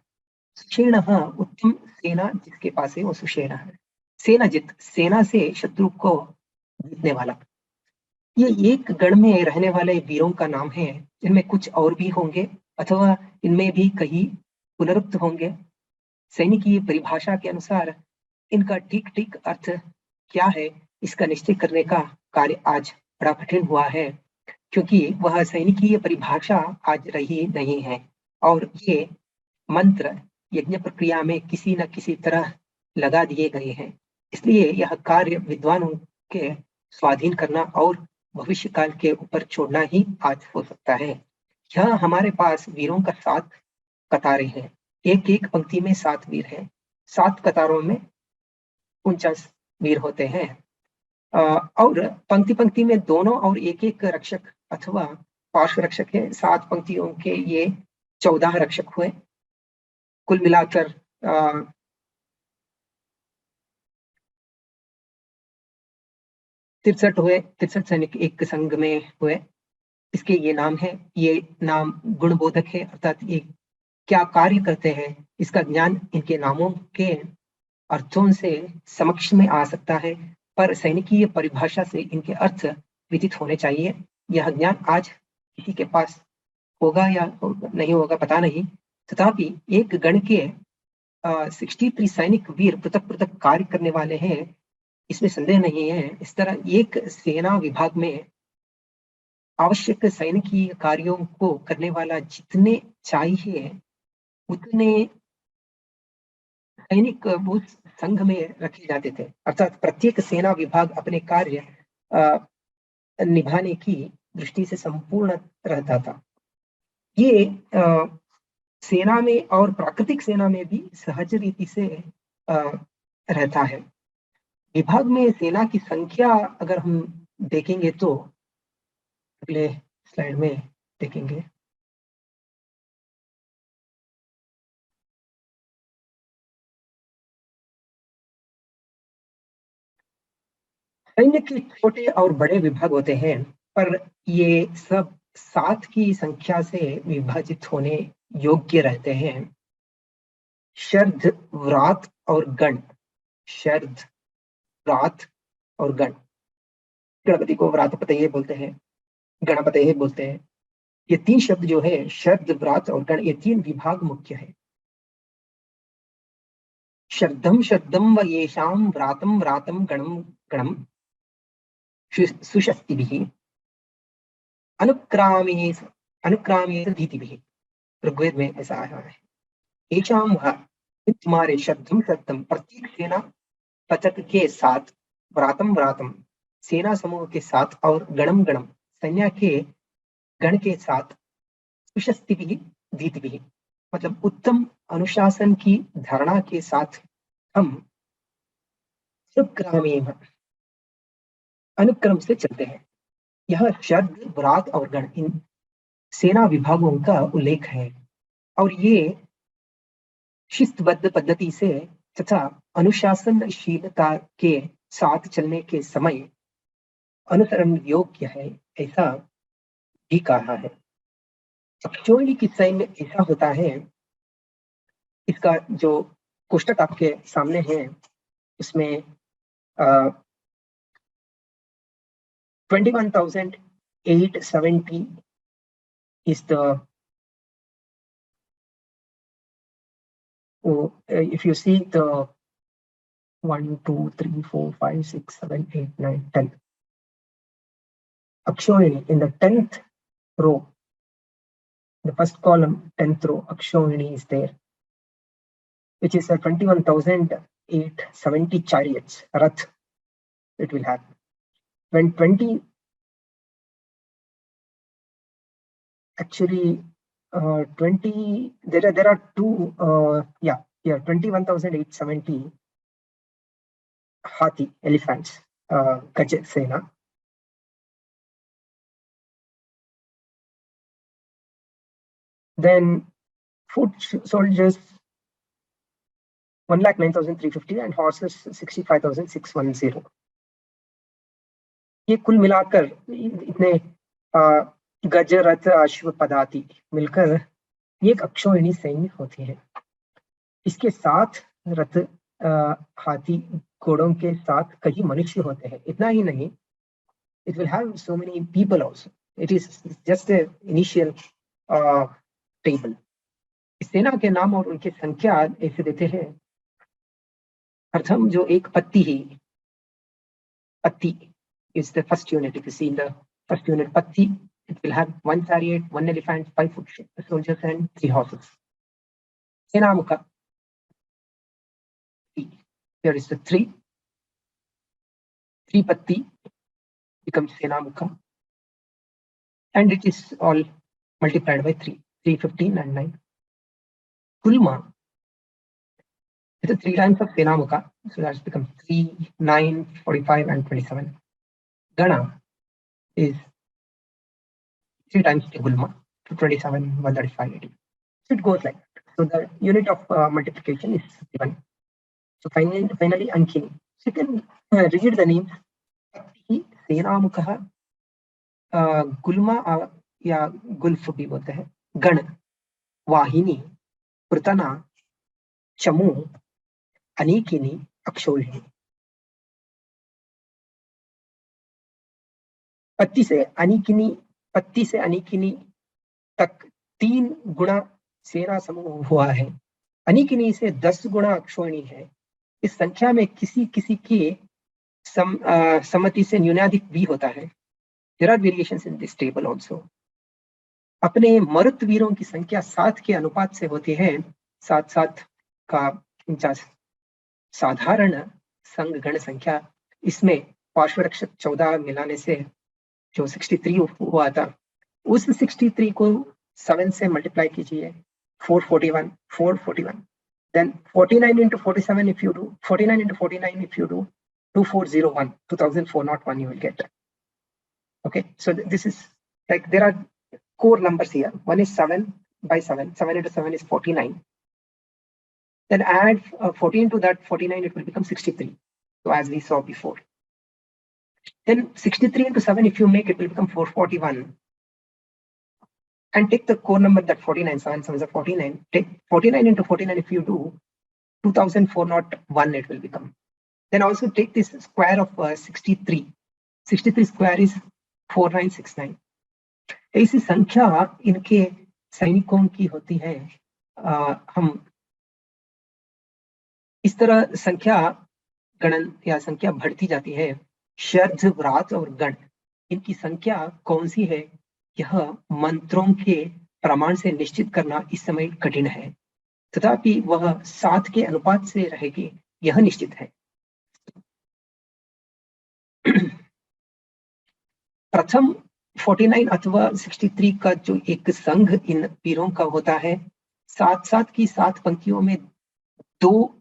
सुषेण, उत्तम सेना जिसके पास है वो सुषेण है, सेनाजित, सेना से शत्रु को जीतने वाला। ये एक गण में रहने वाले वीरों का नाम है, इनमें कुछ और भी होंगे अथवा इनमें भी कई पुनरुक्त होंगे। सैनिक की परिभाषा के अनुसार इनका ठीक ठीक अर्थ क्या है, इसका निश्चय करने का कार्य आज बड़ा कठिन हुआ है, क्योंकि वह सैनिकीय परिभाषा आज रही नहीं है और ये मंत्र यज्ञ प्रक्रिया में किसी न किसी तरह लगा दिए गए हैं। इसलिए यह कार्य विद्वानों के स्वाधीन करना और भविष्य काल के ऊपर छोड़ना ही आज हो सकता है। यह हमारे पास वीरों का 7 कतारें हैं, एक एक पंक्ति में 7 वीर हैं, 7 कतारों में 49 वीर होते हैं, और पंक्ति पंक्ति में दोनों और एक एक रक्षक अथवा पार्श्व रक्षक है, 7 पंक्तियों के ये 14 रक्षक हुए, कुल मिलाकर 63 हुए, 63 सैनिक एक संघ में हुए। इसके ये नाम है, ये नाम गुणबोधक है, अर्थात ये क्या कार्य करते हैं इसका ज्ञान इनके नामों के अर्थों से समक्ष में आ सकता है, पर सैनिकीय परिभाषा से इनके अर्थ विदित होने चाहिए। यह ज्ञान आज किसी के पास होगा या नहीं होगा पता नहीं, तथापि एक गण के 63 सैनिक वीर पृथक पृथक कार्य करने वाले हैं, इसमें संदेह नहीं है। इस तरह एक सेना विभाग में आवश्यक सैनिकीय कार्यों को करने वाला जितने चाहिए उतने सैनिक उस संघ में रखे जाते थे, अर्थात प्रत्येक सेना विभाग अपने कार्य निभाने की दृष्टि से संपूर्ण रहता था। ये सेना में और प्राकृतिक सेना में भी सहज रीति से रहता है। विभाग में सेना की संख्या अगर हम देखेंगे तो अगले स्लाइड में देखेंगे। सैन्य के छोटे और बड़े विभाग होते हैं, पर ये सब 7 की संख्या से विभाजित होने योग्य रहते हैं। शर्ध, व्रात और गण। शर्ध, व्रात और गण। गणपति को व्रातपतये बोलते हैं, गणपतये बोलते हैं। ये 3 शब्द जो है, शर्ध, व्रात और गण, ये 3 विभाग मुख्य है। शर्धम शर्धम व येषां व्रातम व्रातम गणम गणम सुषस्तिभिः अनुक्रामेत धीतिभिः। ऋग्वेद में ऐसा आया है। येषां वह, तुम्हारे शब्दम शब्दम, प्रत्येक सेना पथक के साथ, व्रातम व्रातम सेना समूह के साथ, और गणम गणम सैन्य के गण के साथ, सुषस्तिभिः धीतिभिः मतलब उत्तम अनुशासन की धारणा के साथ हम अनुक्रामेण, अनुक्रम से चलते हैं। यह शब्द, व्रात और गण, इन सेना विभागों का उल्लेख है, और ये शिस्तबद्ध पद्धति से तथा अनुशासनशीलता के साथ चलने के समय अनुसरण योग्य है, ऐसा भी कहा है। अक्षौहिणी की सैन्य ऐसा होता है, इसका जो कोष्टक आपके सामने है उसमें 21,870 is the, if you see the 1, 2, 3, 4, 5, 6, 7, 8, 9, 10. Akshauhini in the 10th row, the first column, 10th row, Akshauhini is there, which is a 21,870 chariots, Rath, it will have. When 20, actually 20, there are two, 21,870 Hathi, elephants, Gaj Sena. Then foot soldiers 1,09,350 and horses 65,610. ये कुल मिलाकर इतने गज, रथ, अश्व, पदाति मिलकर एक अक्षौहिणी सैन्य होती है। इसके साथ रथ, हाथी, घोड़ों के साथ कई मनुष्य होते हैं। इतना ही नहीं, it will have so many people also. It is just a initial table. इस सेना के नाम और उनकी संख्या ऐसे देते हैं। प्रथम जो एक पत्ती है, पत्ती is the first unit. If you see in the first unit, patti, it will have 1 chariot, 1 elephant, 5 foot soldiers and 3 horses. Senamukha, there is the 3 patti becomes Senamukha, and it is all multiplied by 3, 15 and 9. Kulma, it is 3 times of Senamukha, so that becomes 3, 9, 45 and 27. Gana is 3 times Gulma, 27, 135, 80. So it goes like that. So the unit of multiplication is 1. So finally Ankini. So you can read the names. Patti, Senamukha, Gulma या Gulf भी बोलते हैं, गण, वाहिनी, पृतना, चमू, अनेकिनी, अक्षौहिणी। पत्ती से अनेकिनी तक 3 गुणा सेना समूह हुआ है। अनेकिनी से 10 गुणा अक्षौहिणी है। इस संख्या में किसी किसी के सम्मति से न्यूनाधिक भी होता है। There are variations in this table also. अपने मरुत वीरों की संख्या 7 के अनुपात से होती है। 7 का 49 साधारण संघ गण संख्या, इसमें पार्श्वरक्षक 14 मिलाने से जो 63 हुआ था, उस 63 को 7 से मल्टीप्लाई कीजिए, 441, then 49 into 47 if you do, 49 into 49 if you do, 2401 you will get. Okay, so this is like there are core numbers here. One is 7 by 7. 7 into 7 is 49. Then add 14 to that 49, it will become 63. So as we saw before. Then 63 into 7, if you make, it will become 441. And take the core number, that 49, 7 7 is 49. Take 49 into 49, if you do, 2401 it will become. Then also take this square of 63. 63 square is 4969. ऐसी संख्या इनके सैनिकों की होती है। हम इस तरह संख्या गणन या संख्या बढ़ती जाती है। शर्ज, व्रात और गण, इनकी संख्या कौन सी है, यह मंत्रों के प्रमाण से निश्चित करना इस समय कठिन है, तथापि वह 7 के अनुपात से रहेगी, यह निश्चित है। प्रथम 49 अथवा 63 का जो एक संघ इन पीरों का होता है, 7-7 की 7 पंक्तियों में 2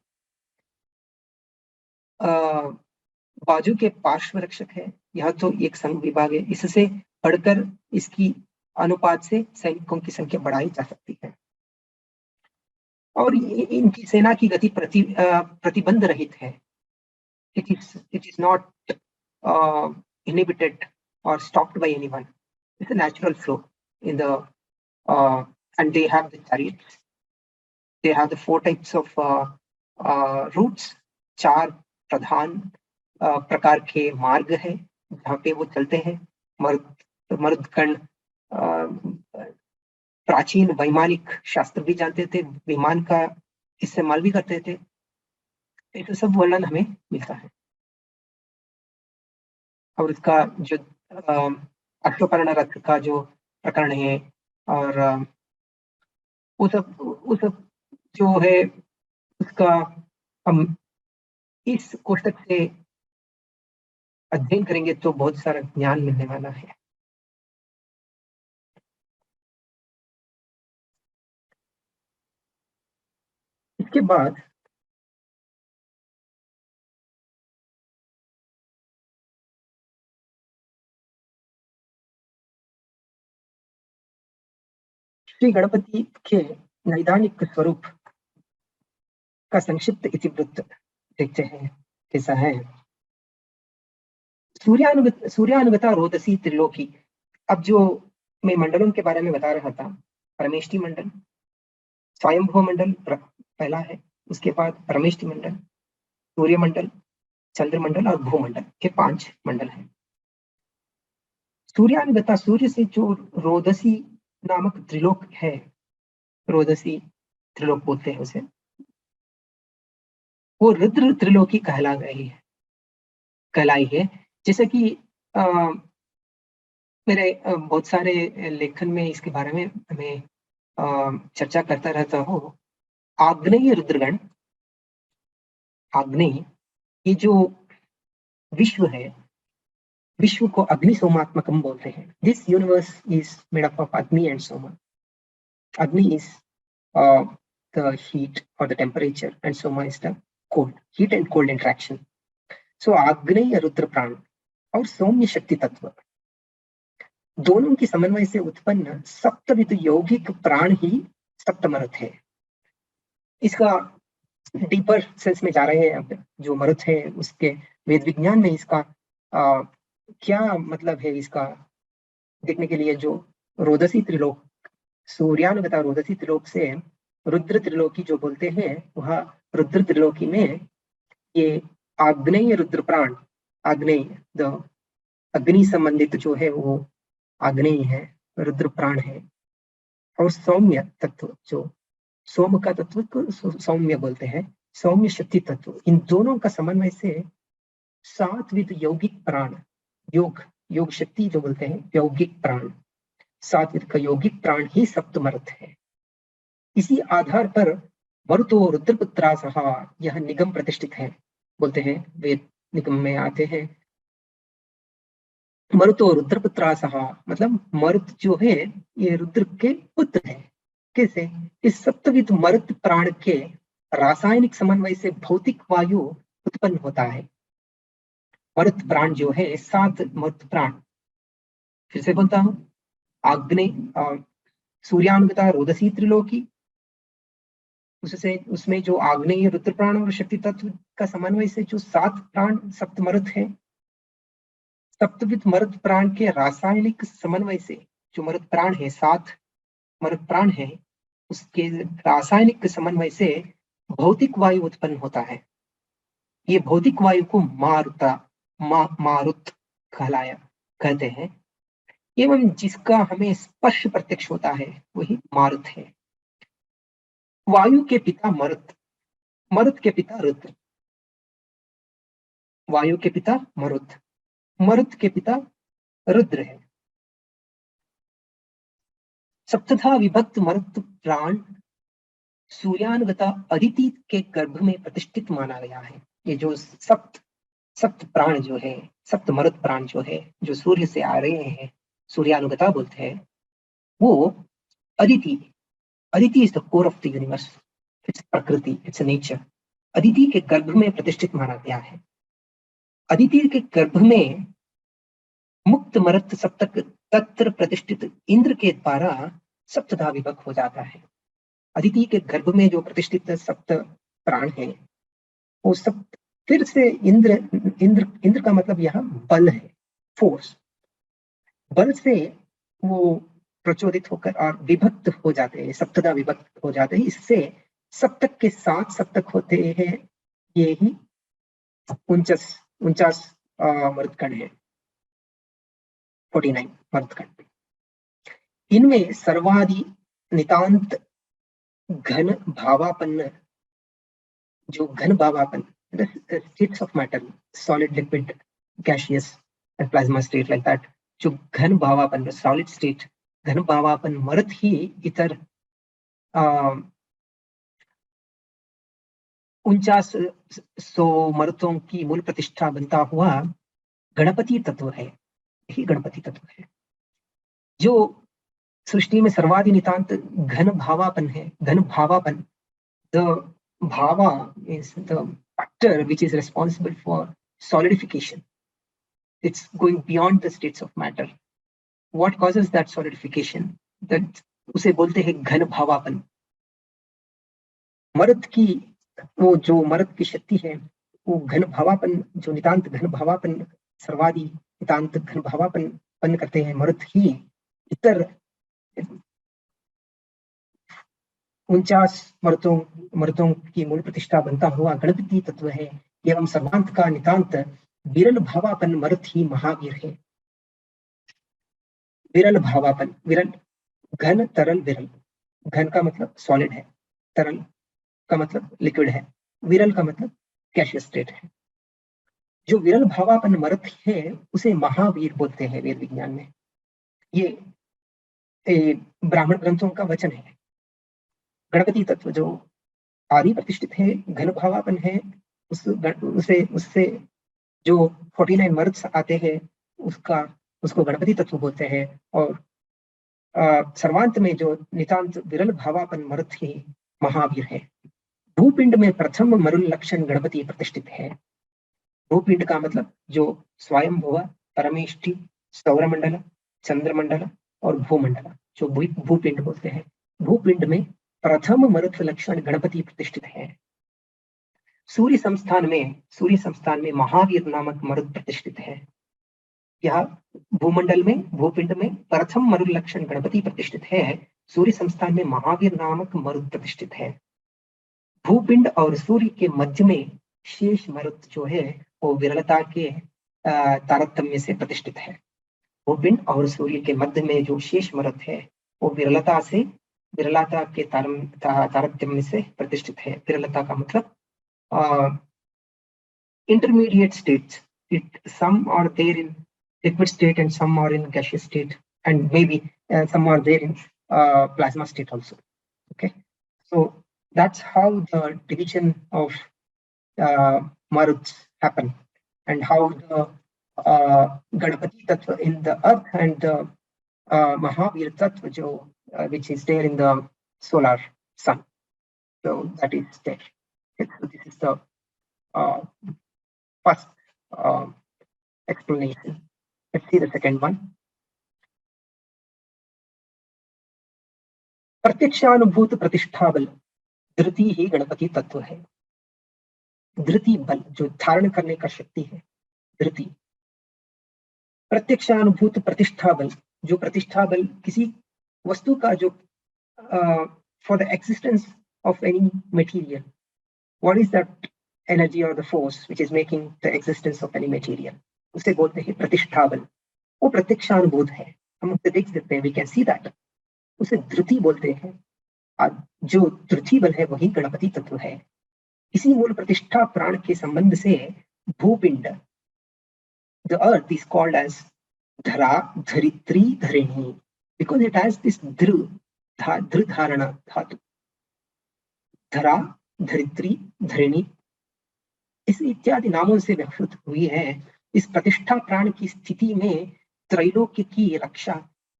बाजू के पार्श्व रक्षक है। यह तो एक संघ विभाग है। इससे बढ़कर इसकी अनुपात से सैनिकों की संख्या बढ़ाई जा सकती है और इनकी सेना की गति प्रतिबंध रहित है। It is not inhibited or stopped by anyone. It's a natural flow in the and they have the chariots. They have the 4 types of routes. 4 प्रधान प्रकार के मार्ग है जहाँ पे वो चलते हैं। मर्दगण प्राचीन वैमानिक शास्त्र भी जानते थे, विमान का इस्तेमाल भी करते थे। ये सब वर्णन हमें मिलता है। और इसका जो अश्वपर्ण रथ का जो प्रकरण है और वो सब जो है उसका हम इस कोष्टक से अध्ययन करेंगे तो बहुत सारा ज्ञान मिलने वाला है। इसके बाद श्री गणपति के नैदानिक स्वरूप का संक्षिप्त इतिवृत्त देखते हैं कैसा है। सूर्यानुगता रोदसी त्रिलोकी। अब जो मैं मंडलों के बारे में बता रहा था, परमेष्टि मंडल, स्वयंभू मंडल पहला है, उसके बाद परमेष्टि मंडल, सूर्य मंडल, चंद्रमंडल और भूमंडल के 5 मंडल हैं। सूर्यानुगता, सूर्य से जो रोदसी नामक त्रिलोक है, रोदसी त्रिलोक बोलते हैं उसे, वो रुद्र त्रिलोकी कहलाई है। जैसे कि मेरे बहुत सारे लेखन में इसके बारे में मैं चर्चा करता रहता हूँ। आग्नेय रुद्रगण, आग्नेय, ये जो विश्व है, विश्व को अग्नि सोमात्मकम बोलते हैं। This universe is made up of अग्नि एंड सोमा। अग्नि is the heat or the temperature and soma is the cold, heat and cold interaction. So आग्नेय रुद्र प्राण और सौम्य शक्ति तत्व, दोनों की समन्वय से उत्पन्न सप्तविध यौगिक प्राण ही सप्तमरुत है। इसका डीपर सेंस में जा रहे हैं। अब जो मरुत है उसके वेद विज्ञान में इसका क्या मतलब है, इसका देखने के लिए जो रोदसी त्रिलोक, सूर्यानुगता रोदसी त्रिलोक से रुद्र त्रिलोकी जो बोलते हैं, वह रुद्र त्रिलोकी में ये आग्नेय रुद्र प्राण, आग्नेय द अग्नि संबंधित जो है वो आग्नेय है, रुद्र प्राण है। और सौम्य तत्व, जो सोम का तत्व को सौम्य बोलते हैं, सौम्य शक्ति तत्व, इन दोनों का समन्वय से 7 विध यौगिक प्राण, योग शक्ति जो बोलते हैं, यौगिक प्राण, 7 विध का यौगिक प्राण ही सप्तमरुत है। इसी आधार पर मरुतो रुद्रपुत्रा सहा, यह निगम प्रतिष्ठित है। बोलते हैं वेद निगम में आते हैं, मरुतो रुद्रपुत्रा सहा, मतलब मरुत जो है ये रुद्र के पुत्र है। कैसे? इस सप्तविध मरुत प्राण के रासायनिक समन्वय से भौतिक वायु उत्पन्न होता है। मरुत प्राण जो है, 7 मरुत प्राण फिर से बोलता हूँ, आग्नेय सूर्यानुगता रोदसी त्रिलोकी, उससे उसमें जो आग्नेय रुद्र प्राण और शक्ति तत्व का समन्वय से जो 7 प्राण सप्त मरुत है, सप्तविध मरुत प्राण के रासायनिक समन्वय से जो मरुत प्राण है, 7 मरुत प्राण है, उसके रासायनिक समन्वय से भौतिक वायु उत्पन्न होता है। ये भौतिक वायु को मारुत कहते हैं, एवं जिसका हमें स्पर्श प्रत्यक्ष होता है वही मारुत है। वायु के पिता मरुत, मरुत के पिता रुद्र, वायु के पिता मरुत, मरुत के पिता रुद्र है। सप्तधा विभक्त मरुत प्राण सूर्यानुगता अदिति के गर्भ में प्रतिष्ठित माना गया है। ये जो सप्त प्राण जो है, सप्त मरुत प्राण जो है, जो सूर्य से आ रहे हैं, सूर्यानुगता बोलते हैं, वो Aditi, Aditi is the core of the universe, it's प्रकृति, इट्स नेचर। अदिति के गर्भ में प्रतिष्ठित माना गया है। अदिति के गर्भ में मुक्त मरुत सप्तक तत्र प्रतिष्ठित इंद्र के द्वारा सप्तधा विभक्त हो जाता है। अदिति के गर्भ में जो प्रतिष्ठित सप्त प्राण है, वो सब फिर से इंद्र इंद्र इंद्र का मतलब यहाँ बल है, फोर्स, बल से वो प्रचोदित होकर और विभक्त हो जाते हैं, सप्तधा विभक्त हो जाते हैं। इससे सप्तक के 7 सप्तक होते हैं, ये ही 49 मरुदगण है, 49 मरुदगण। इनमें सर्वादि नितांत घन भावापन्न, जो घन भावापन, states of matter, solid, liquid, gaseous and plasma state, like that, जो घन भावापन, सॉलिड स्टेट, घन भावापन मरुत ही इतर 49 मरुतों की मूल प्रतिष्ठा बनता हुआ गणपति तत्व है। यही गणपति तत्व है जो सृष्टि में सर्वादि नितांत घन भावापन है। घन भावापन, द भावा is the factor which is responsible for solidification. It's going beyond the states of matter. What causes that solidification? That उसे बोलते हैं घन भावापन। मरुत की, वो जो मरुत की शक्ति है, वो घन भावापन, जो नितांत घन भावापन, सर्वादि नितांत घन भावापन उत्पन्न करते हैं मरुत ही इतर 49 मरुतों की मूल प्रतिष्ठा बनता हुआ गणपति तत्व है। एवं सर्वांत का नितांत विरल भावापन मरुत ही महावीर है। विरल भावापन, विरल, घन तरल विरल, घन का मतलब सॉलिड है, तरल का मतलब लिक्विड है, विरल का मतलब गैसियस स्टेट है। जो विरल भावापन मरुत है उसे महावीर बोलते हैं वेद विज्ञान में। ये ब्राह्मण ग्रंथों का वचन है। गणपति तत्व जो आदि प्रतिष्ठित है, घन भावापन है, उससे जो 49 मरुत आते हैं उसको गणपति तत्व बोलते हैं। और सर्वांत में जो नितांत विरल भावापन मरुत ही महावीर है। भूपिंड में प्रथम मरुल लक्षण गणपति प्रतिष्ठित है। भूपिंड का मतलब जो स्वयंभुव, परमेष्टि, सौरमंडल, चंद्रमंडल और भूमंडल, जो भूपिंड बोलते हैं। भूपिंड में प्रथम मरुत लक्षण गणपति प्रतिष्ठित है। सूर्य संस्थान में महावीर नामक मरुत प्रतिष्ठित है। यह भूमंडल में, भूपिंड में प्रथम मरुल लक्षण गणपति प्रतिष्ठित है। सूर्य संस्थान में महावीर नामक मरुत प्रतिष्ठित है। भूपिंड और सूर्य के मध्य में शेष मरुत जो है वो विरलता के तारतम्य से प्रतिष्ठित है। भूपिंड और सूर्य के मध्य में जो शेष मरुत है वो विरलता के तारतम्य से प्रतिष्ठित है। विरलता का मतलब intermediate states. Some are there in liquid state and some are in gaseous state, and maybe some are there in plasma state also. Okay, so that's how the division of maruts happen, and how the Ganapati Tattva in the earth and the Mahavir Tattva which is there in the solar sun. So that is there. Okay, so this is the first explanation. Let's see the second one. प्रत्यक्षानुभूत प्रतिष्ठा बल, धृति ही गणपति तत्व है। धृति बल जो धारण करने का शक्ति है, धृति। प्रत्यक्षानुभूत प्रतिष्ठा बल, जो प्रतिष्ठा बल किसी वस्तु का जो for the existence of any material, what is that energy और the force which is making the existence of any material, उसे बोलते हैं प्रतिष्ठा बल। वो प्रत्यक्षानुभूत है, हम उसे देख सकते हैं, वी कैन सी दैट, उसे धृति बोलते हैं। जो धृति बल है वही गणपति तत्व है। इसी मूल प्रतिष्ठा प्राण के संबंध से भूपिंड, the earth is called as धरा, धरित्री, धरिणी, बिकॉज इट हैज दिस धृ धारणा धातु, धरा, धरित्री, धरिणी, इस इत्यादि नामों से व्यवहृत हुई है। इस प्रतिष्ठा प्राण की स्थिति में त्रैलोक्य की रक्षा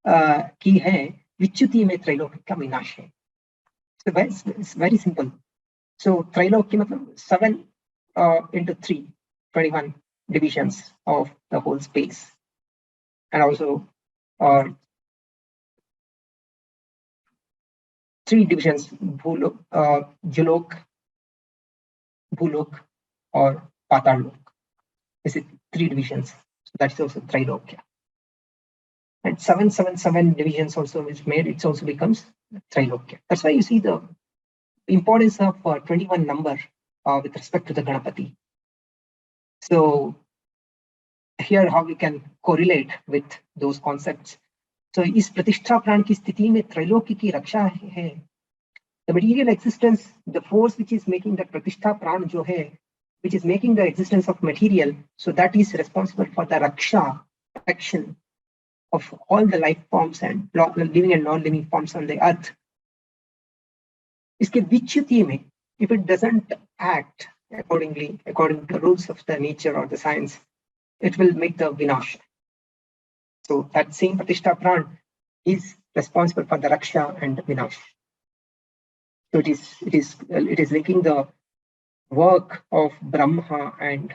की है, विच्युति में त्रैलोक्य का विनाश है। Very simple. सो त्रैलोक्य मतलब 7 into 3, 21 divisions of the whole space, and also 3 divisions, Julok, Bhulok or Patal Lok. This is 3 divisions. So that's also Trailokya. And 777 divisions also is made, it also becomes Trailokya. That's why you see the importance of 21 number with respect to the Ganapati. So here how we can correlate with those concepts. So इस प्रतिष्ठा प्राण की स्थिति में त्रैलोक्य की रक्षा है। The material existence, the force which is making the pratishtha pran jo hai, which is making the existence of material, so that is responsible for the raksha, protection of all the life forms and living and non-living forms on the earth. Iske vichyuti mein, if it doesn't act accordingly, according to the rules of the nature or the science, it will make the vinash. So that same pratishtha pran is responsible for the raksha and vinash. So it is linking the work of Brahma and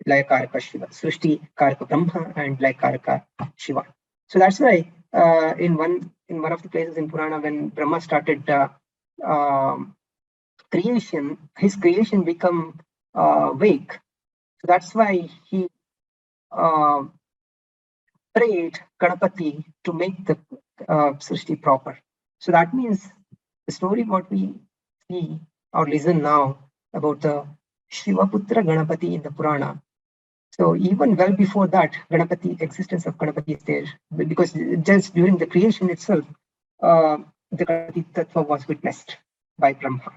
Layakaraka Shiva, Srishti Karaka Brahma and Layakaraka Shiva. So that's why in one of the places in Purana, when Brahma started creation, his creation become vague. So that's why he prayed Ganapati to make the Srishti proper. So that means the story what we see or listen now about the Shivaputra Ganapati in the Purana. So even well before that, Ganapati, existence of Ganapati is there, because just during the creation itself, the Ganapati Tattva was witnessed by Brahma.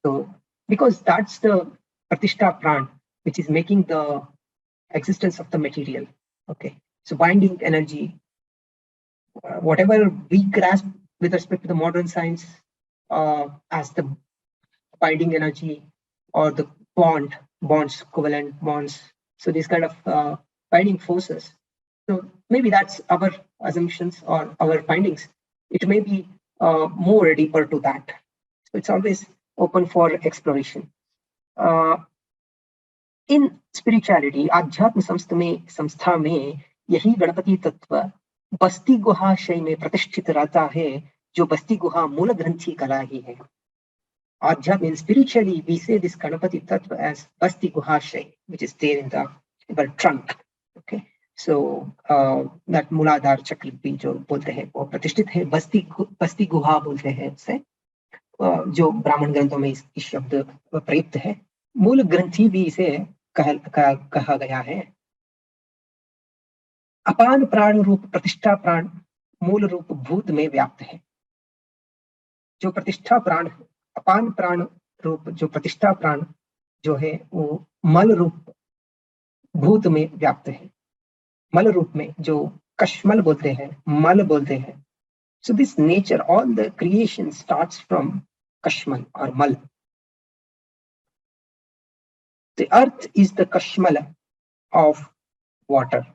So because that's the Pratishtha Pran, which is making the existence of the material. Okay, so binding energy, whatever we grasp with respect to the modern science as the binding energy or the bonds, covalent bonds. So these kind of binding forces. So maybe that's our assumptions or our findings. It may be more deeper to that. So it's always open for exploration. In spirituality, Adhyatma संस्था में यही गणपति तत्व बस्ती गुहा शय में प्रतिष्ठित रहता है, जो बस्ती गुहा मूल ग्रंथि कला ही है. Adhyatma, in spiritually, we say this Ganapati Tattva as Basti Guhashay, which is there in the trunk. Okay, so that Muladhar Chakra भी जो बोलते हैं वो प्रतिष्ठित है, बस्ती गुहा बोलते हैं उसे, जो ब्राह्मण ग्रंथों में इस शब्द प्रयुक्त है. मूल ग्रंथि भी इसे कहा गया है. अपान प्राण रूप प्रतिष्ठा प्राण मूल रूप भूत में व्याप्त है. जो प्रतिष्ठा प्राण, अपान प्राण रूप जो प्रतिष्ठा प्राण जो है वो मल रूप भूत में व्याप्त है. मल रूप में जो कश्मल बोलते हैं, मल बोलते हैं. So this nature, all the creation starts from kashmal or mal. The earth is the kashmala of water.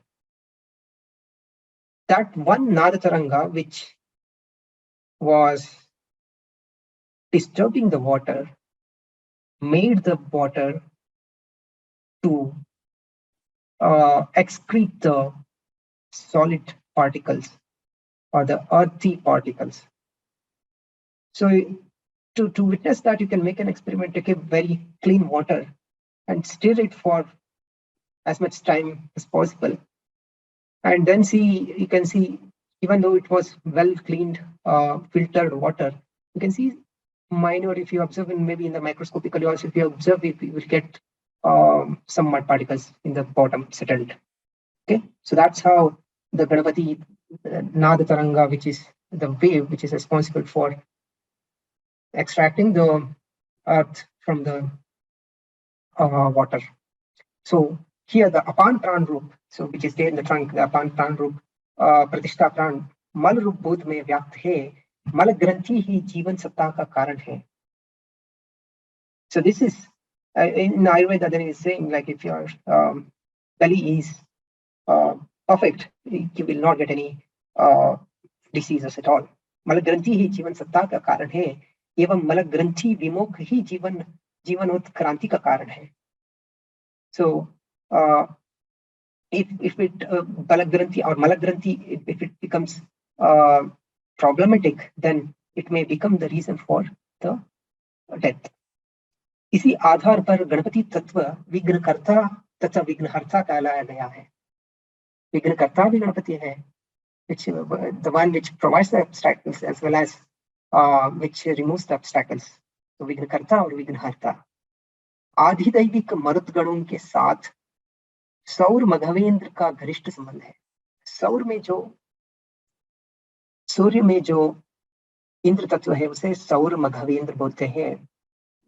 That one Nadataranga which was disturbing the water made the water to excrete the solid particles or the earthy particles. So to witness that, you can make an experiment, take a very clean water and stir it for as much time as possible, and then you can see, even though it was well cleaned, filtered water, you can see minor, if you observe maybe in the microscopically also, if you observe, you will get some mud particles in the bottom settled. Okay, so that's how the Ganapati Nada Taranga, which is the wave which is responsible for extracting the earth from the water. So here the Apan Pran Roop, so which is there in the trunk, the Apan Pran Roop, Pratishta Pran, Mal Roop Bodh mein vyakt hai, Mal Granthi hi Jeevan Satta ka karan hai. So this is, in Ayurveda, then is saying, like, if your belly is perfect, you will not get any diseases at all. Mal Granthi hi Jeevan Satta ka karan hai, evam Mal Granthi vimokh hi Jeevanot ka karan hai. So if it Balagranthi or Malagranthi, if it becomes problematic, then it may become the reason for the death. इसी आधार पर गणपति तत्व विघ्नकर्ता तथा विघ्नहर्ता कहलाया गया है. विघ्नकर्ता भी गणपति है, which the one which provides the obstacles as well as which removes the obstacles. तो विघ्नकर्ता और विघ्नहर्ता. आधिदैविक मरुत गणों के साथ सौर मघवेंद्र का घनिष्ठ संबंध है. सौर में जो सूर्य में जो इंद्र तत्व है उसे सौर मघवेंद्र बोलते हैं.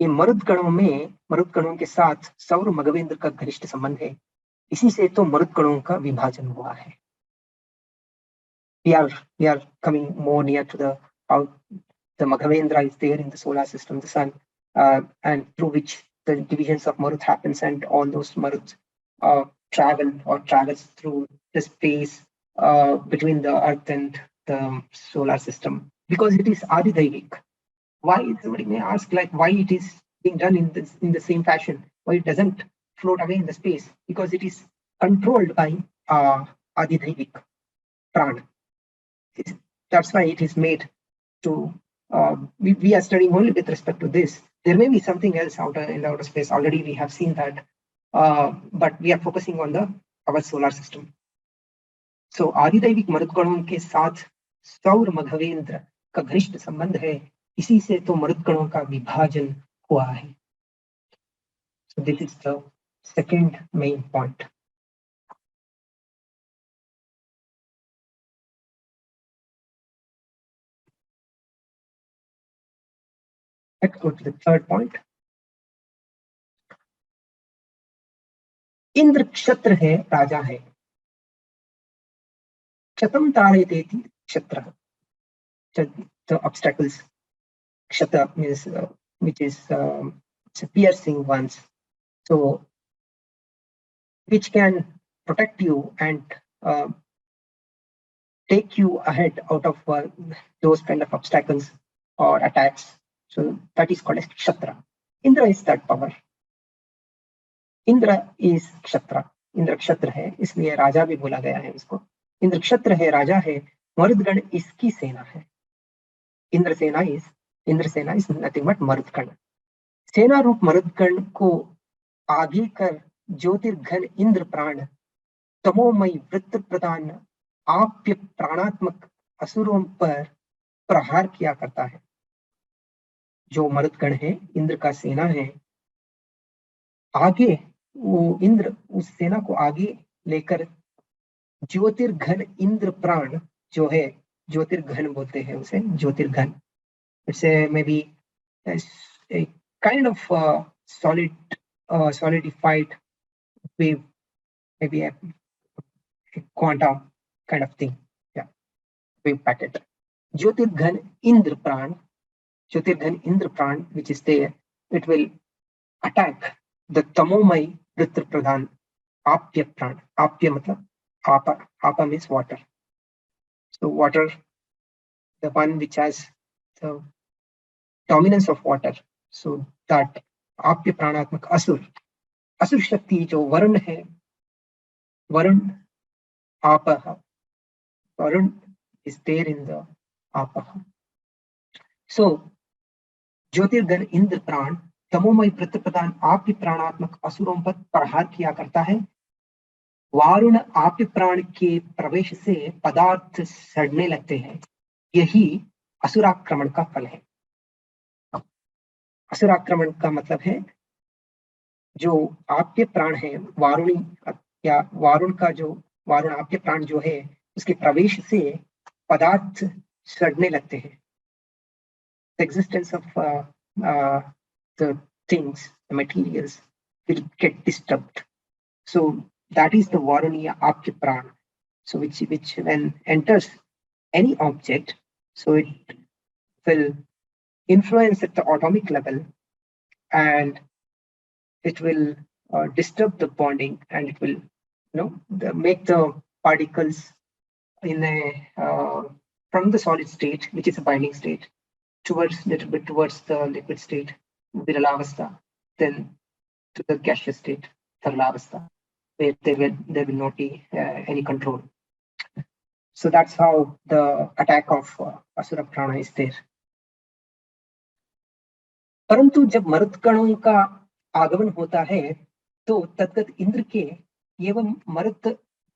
ये मरुत गणों के साथ सौर मघवेंद्र का घनिष्ठ संबंध है. इसी से तो मरुत गणों का विभाजन हुआ है. We are coming more near to the how the Maghavendra is there in the solar system, the sun, and through which the divisions of Marut happens, and all those Maruts travels through the space between the earth and the solar system, because it is Adidaivik. Why, somebody may ask, like, why it is being done in the same fashion, why it doesn't float away in the space? Because it is controlled by Adidaivik Prana. That's why it is made to we are studying only with respect to this. There may be something else in the outer space. Already we have seen that, but we are focusing on our solar system. So आदिदैविक मरुदगणों के साथ सौर मघवेंद्र का घनिष्ठ संबंध है. इसी से तो मरुदगणों का विभाजन हुआ है. So this is the second main point. Let's go to the third point. Indra क्षत्र है, राजा है. क्षतम ताड़यतेति क्षत्र. The obstacles, kshata means which is piercing ones, so which can protect you and take you ahead out of those kind of obstacles or attacks. So that is called as kshatra. Indra is that power. Indra is क्षत्र. इंद्र क्षत्र है, इसलिए राजा भी बोला गया है इसको. इंद्र क्षत्र है, राजा है. मरुदगण इसकी सेना है. इंद्र सेना इज नथिंग बट मरुदगण. सेना रूप मरुदगण को आगे कर ज्योतिर्घन इंद्र प्राण तमोमयी वृत्त प्रदान आप्य प्राणात्मक असुरों पर प्रहार किया करता है. जो मरुदगण है, इंद्र का सेना है, आगे वो इंद्र उस सेना को आगे लेकर ज्योतिर्घन इंद्र प्राण जो है, ज्योतिर्घन बोलते हैं उसे, ज्योतिर्घन. It's may be a kind of solidified wave, maybe a quantum kind of thing, yeah, wave packet. Jyotirghan Indra Pran, which is there, it will attack the Tamomai Vritra Pradhan Apya Pran. Apya matlab Apa. Apa means water. So water, the one which has the dominance of water. So that Apya Pranatmak Asur Shakti जो वरुण है, वरुण आप Varun is there in the Apaha. So ज्योतिर्गण Indra प्राण तमोमय प्रतिप्रदान आपके प्राणात्मक असुरों पर प्रहार किया करता है। वारुण आपके प्राण के प्रवेश से पदार्थ सड़ने लगते हैं। यही असुराक्रमण का फल है। असुराक्रमण का मतलब है जो आपके प्राण है वारुणी या वारुण का जो वारुण आपके प्राण जो है उसके प्रवेश से पदार्थ सड़ने लगते हैं। The existence of the things, the materials will get disturbed. So that is the varuniya aapke pran. So which when enters any object, so it will influence at the atomic level, and it will disturb the bonding, and it will make the particles in a from the solid state, which is a binding state, towards little bit towards the liquid state, Viralavastha, then to the gaseous state, Taralavastha, where there will not be any control. So that's how the attack of Asura Prana is there. परंतु जब मरुत कणों का आगमन होता है तो तद्गत इंद्र के एवं मरुत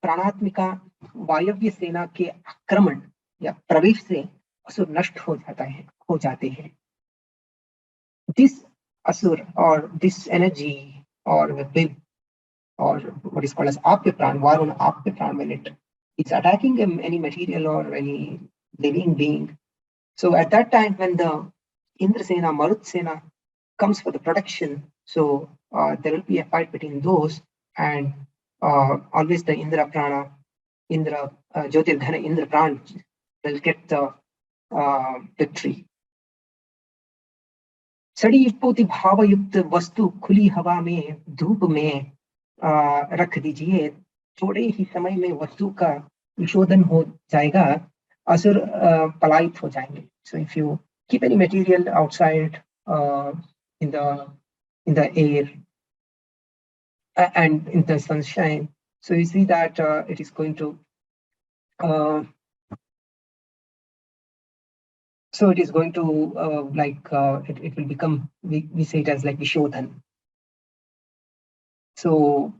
प्राणात्मिका वायव्य सेना के आक्रमण या प्रवेश से असुर नष्ट हो जाते हैं। This asur or this energy or the big or what is called as Aapke Pran, Varun Aapke Pran, when it is attacking any material or any living being. So at that time when the Indra Sena, Marut Sena comes for the protection, so there will be a fight between those, and always the Indra Prana, Indra Jyotirghana Indra Pran will get the victory. सड़ी पोती भाव युक्त वस्तु खुली हवा में धूप में रख दीजिए, थोड़े ही समय में वस्तु का विशोधन हो जाएगा, असुर पलायित हो जाएंगे. So if you keep any material outside in the air and in the sunshine, so you see that it is going to it will become, we say it as like Vishodhan. So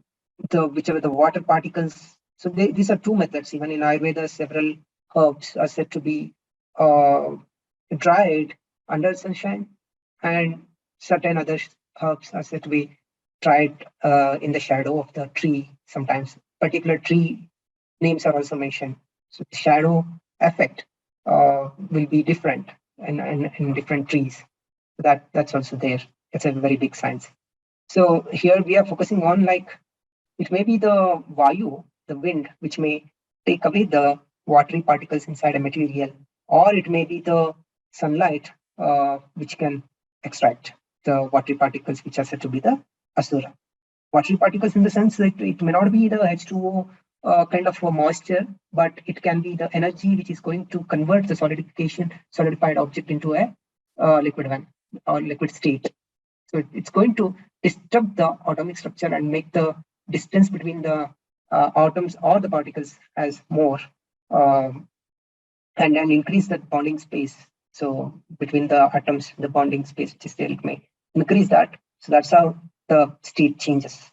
whichever the water particles, so these are two methods. Even in Ayurveda, several herbs are said to be dried under sunshine, and certain other herbs are said to be dried in the shadow of the tree. Sometimes particular tree names are also mentioned. So the shadow effect will be different in different trees. That's also there. It's a very big science. So here we are focusing on, like, it may be the vayu, the wind, which may take away the watery particles inside a material, or it may be the sunlight which can extract the watery particles, which are said to be the asura. Watery particles in the sense that it may not be the H2O kind of moisture, but it can be the energy which is going to convert the solidified object into a liquid one or liquid state. So it's going to disturb the atomic structure and make the distance between the atoms or the particles as more, and then increase the bonding space. So between the atoms, the bonding space which is there, it may increase that. So that's how the state changes.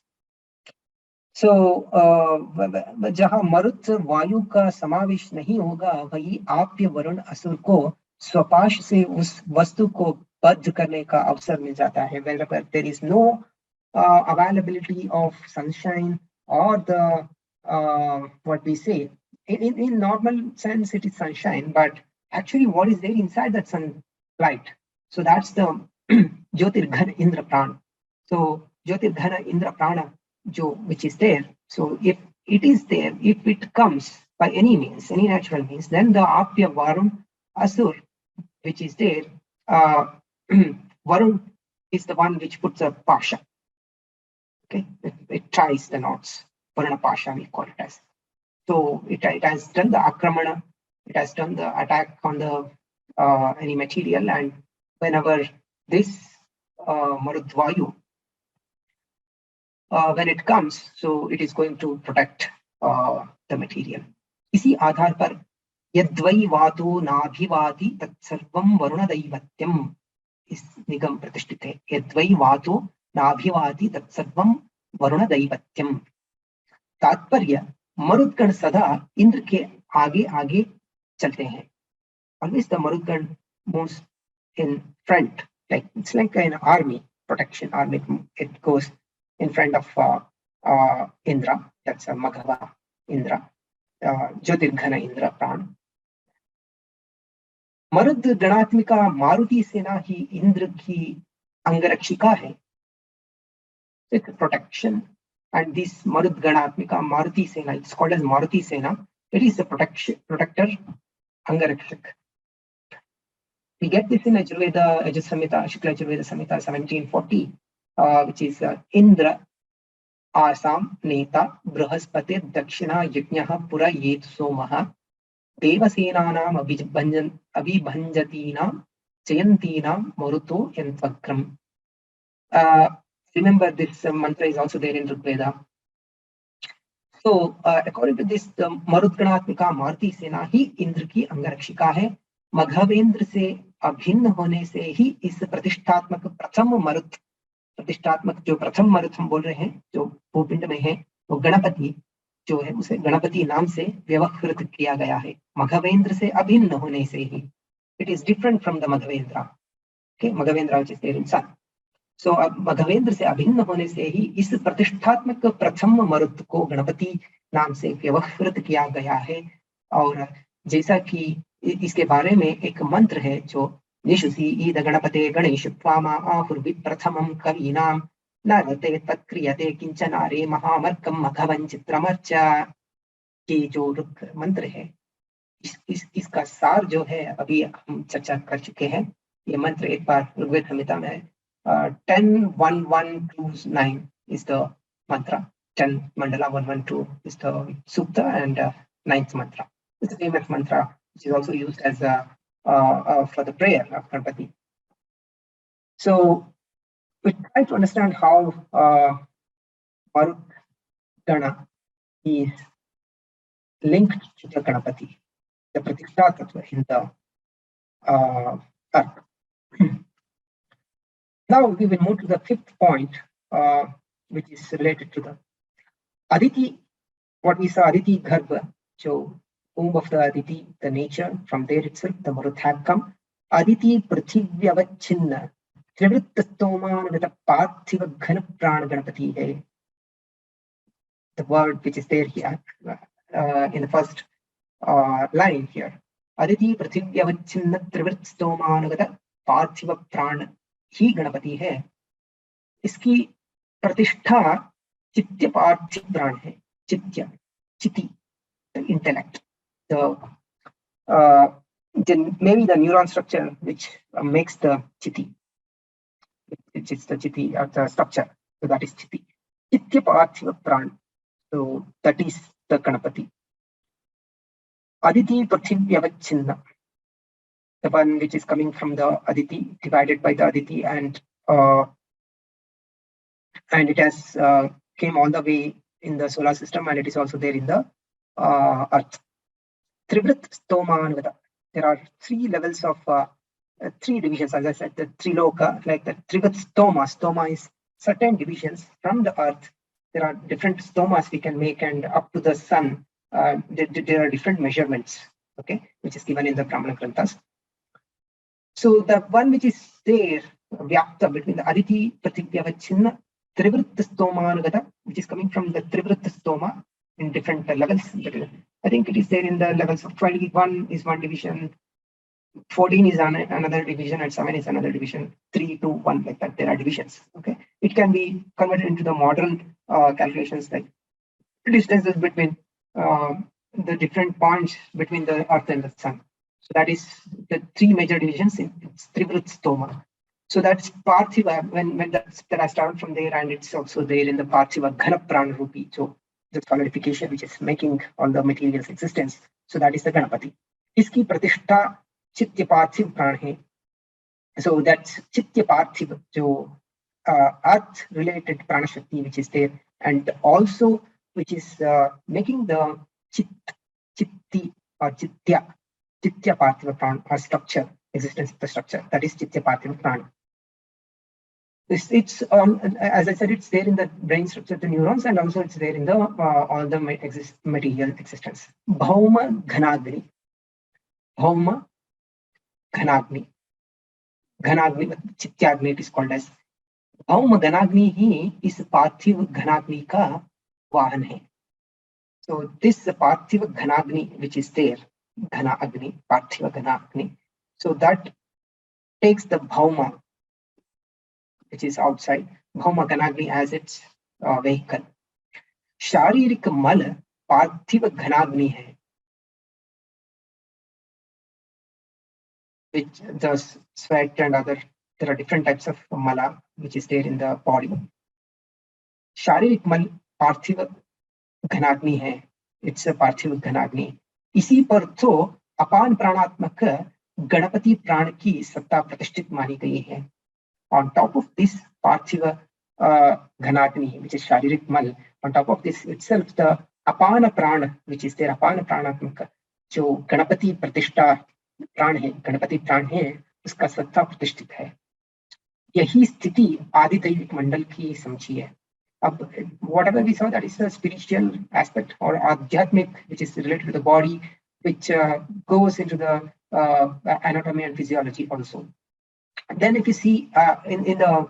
So जहां मरुत वायु का समावेश नहीं होगा, वही आप्य वरुण असुर को स्वपाश से उस वस्तु को बद्ध करने का अवसर मिल जाता है. Wherever there is no availability of sunshine or the what we say in normal sense it is sunshine, but actually what is there inside that sunlight, so that's the Jyotirghana Indra Prana. So Jyotirghana Indra Prana which is there, so if it is there, if it comes by any means, any natural means, then the Apya Varun Asur which is there, Varun is the one which puts a pasha. Okay, it ties the knots. Varuna pasha we call it as. So it has done the akramana, it has done the attack on the any material, and whenever this Marudvayu when it comes, so it is going to protect the material. इसी आधार पर यद्वै वातो नाभिवाति तत्सर्वं वरुणदैवत्यम इस निगम प्रतिष्ठित है। यद्वै वातो नाभिवाति तत्सर्वं वरुणदैवत्यम। तात्पर्य मरुद्गण सदा इंद्र के आगे आगे चलते हैं। Always the Marudgan moves in front, like it's like an army protection army. It goes in front of Indra. That's a Maghava Indra, Jyotirghana Indra Pran. मरुद गणात्मिका Maruti सेना ही इंद्र की अंगरक्षिका है. It's protection, and this Marud Ganatmika Maruti Sena, it's called as Maruti Sena. It is the protector Angarakshak. We get this in Ajurveda, Samhita, Shukla Ajurveda Samhita 1740, which is Indra Asam Neta Brahaspati Dakshina Yajnaha Pura Yet Somaha Devasenanam Abhibhanjatinam Jayantinam Maruto Yantvakram. Remember, this mantra is also there in Rigveda. So, according to this, the Marud Ganatmika Maruti Sena ही इंद्र की अंगरक्षिका है. मघवेंद्र से अभिन्न होने से ही इस प्रतिष्ठात्मक प्रथम मरुत, प्रतिष्ठात्मक जो प्रथम मरुत हम बोल रहे हैं, जो भूपिंड में है, वो गणपति जो है उसे गणपति नाम से व्यवहृत किया गया है. मघवेंद्र से अभिन्न होने से ही, it is different from the मघवेंद्र. ओके, मघवेंद्र which is there in sun. So, मघवेंद्र से अभिन्न होने से ही इस प्रतिष्ठात्मक प्रथम मरुत को गणपति नाम से व्यवहृत किया गया है. और जैसा कि इसके बारे में एक मंत्र है जो निशुसी ईद गणपते गणेश त्वामा आहुर्वि प्रथमं कवीनाम नरते तत्क्रियते किंचनारे महामर्कम मघवन चित्रमर्च. ये जो मंत्र है, इसका सार जो है अभी हम चर्चा कर चुके हैं. ये मंत्र एक बार ऋग्वेद संहिता में 10.1.1.2.9 is the mantra. 10 mandala 1.1.2 is the sukta, and 9th mantra. It's a famous mantra which is also used as for the prayer of Ganpati. So we try to understand how Marud Gana is linked to the Ganapati, the Pratishtha Tattva in the earth. Now we will move to the 5th point, which is related to the Aditi. What we saw, Aditi Garbha, so womb of the Aditi, the nature, from there itself the Marut have come. Aditi Prithivavachinna Trivrittastomanagata Parthiva Ghana Prana Ganapati hai. The word which is there here in the first line here. Aditi Prithivavachinna Trivrittastomanagata Parthiva Prana ही गणपति है. इसकी प्रतिष्ठा चित्य पार्थिव प्राण है. चित्य, चिति, the intellect, maybe the neuron structure which makes the chiti, which is the chiti or the structure. So that is chiti. Chitya parthiva pran. So that is the Ganapati. Aditi Prithivavachinna, the one which is coming from the Aditi, divided by the Aditi, and it has came all the way in the solar system, and it is also there in the earth. Trivrit Stomanvata. There are 3 levels of 3 divisions, as I said, the Triloka, like the Trivrit Stoma. Stoma is certain divisions from the earth. There are different stomas we can make, and up to the sun, there are different measurements, okay, which is given in the Brahmana Granthas. So the one which is there, Vyapta, between the Aditi Prithivavachinna Trivritta Stomanagata, which is coming from the Trivritta Stoma in different levels. I think it is there in the levels of 21 is one division, 14 is another division, and 7 is another division, 3, 2, 1, like that. There are divisions. Okay, it can be converted into the modern calculations, like distances between the different points between the earth and the sun. So that is the 3 major divisions in Trivrit Stoma. So that's Parthiva, when that I started from there, and it's also there in the Parthiva Ghana Prana Rupi. So the solidification which is making all the materials existence. So that is the Ganapati. Iski Pratishtha Chitya Parthiv Pran hai. So that's Chitya Parthiv, jo earth related Prana Shakti which is there, and also which is making the Chitti or Chitya Chitya Parthiva Pran, or structure, existence of the structure, that is Chitya Parthiva Pran. It's as I said, it's there in the brain structure, the neurons, and also it's there in the all the material existence. Bhauma Ghanagni. Bhauma Ghanagni. Ghanagni, Chityagni it is called as. Bhauma Ghanagni ही इस पार्थिव घनाग्नि का वाहन है. So this Parthiva Ghanagni which is there, Ghana Agni, Parthiva Ghanagni, so that takes the Bhauma which is outside, Bhauma Ghanagni as its vehicle. Sharirik Mal Parthiva Ghanagni hai, which the sweat and other, there are different types of mala which is there in the body. Sharirik Mal Parthiva घनाग्नि है, it's a पार्थिव घनाग्नि. इसी पर तो अपान प्राणात्मक गणपति प्राण की सत्ता प्रतिष्ठित मानी गई है. ऑन टॉप ऑफ दिस पार्थिव घनाग्नि विच इज शारीरिक मल, on top of this itself the अपान प्राण विच इज देयर, अपान प्राणात्मक जो गणपति प्रतिष्ठा प्राण है, गणपति प्राण है, उसका सत्ता प्रतिष्ठित है. यही स्थिति आदिदैविक मंडल की समझिए. Whatever we saw, that is a spiritual aspect or adhyatmic, which is related to the body, which goes into the anatomy and physiology also. And then if you see in the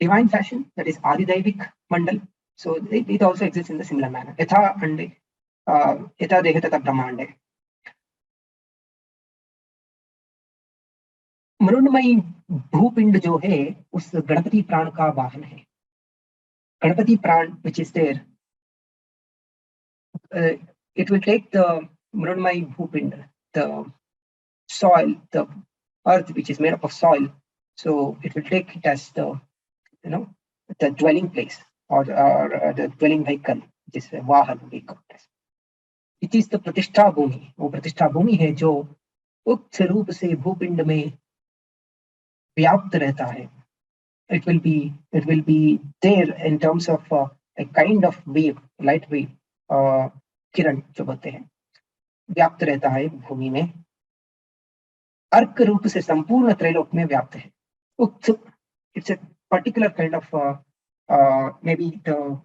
divine fashion, that is Adidaivik Mandal, so it also exists in the similar manner. Yatha ande, yatha deha tata brahmande. Mrinmayi भूपिंड जो है उस गणपति प्राण का वाहन है. Ganapati Pran, which is there, it will take the Mrunmai Bhupind, the soil, the earth which is made up of soil. So it will take it as the, the dwelling place or the dwelling vehicle, which is a Vahan vehicle. It is the Pratishtha Bhumi. वो प्रतिष्ठा भूमि है जो उक्त रूप से भूपिंड में व्याप्त रहता है. It will be there in terms of a kind of wave, light wave, किरण जो बोलते हैं, व्याप्त रहता है भूमि में. अर्क रूप से संपूर्ण त्रैलोक में व्याप्त है. उक्त, it's a particular kind of maybe the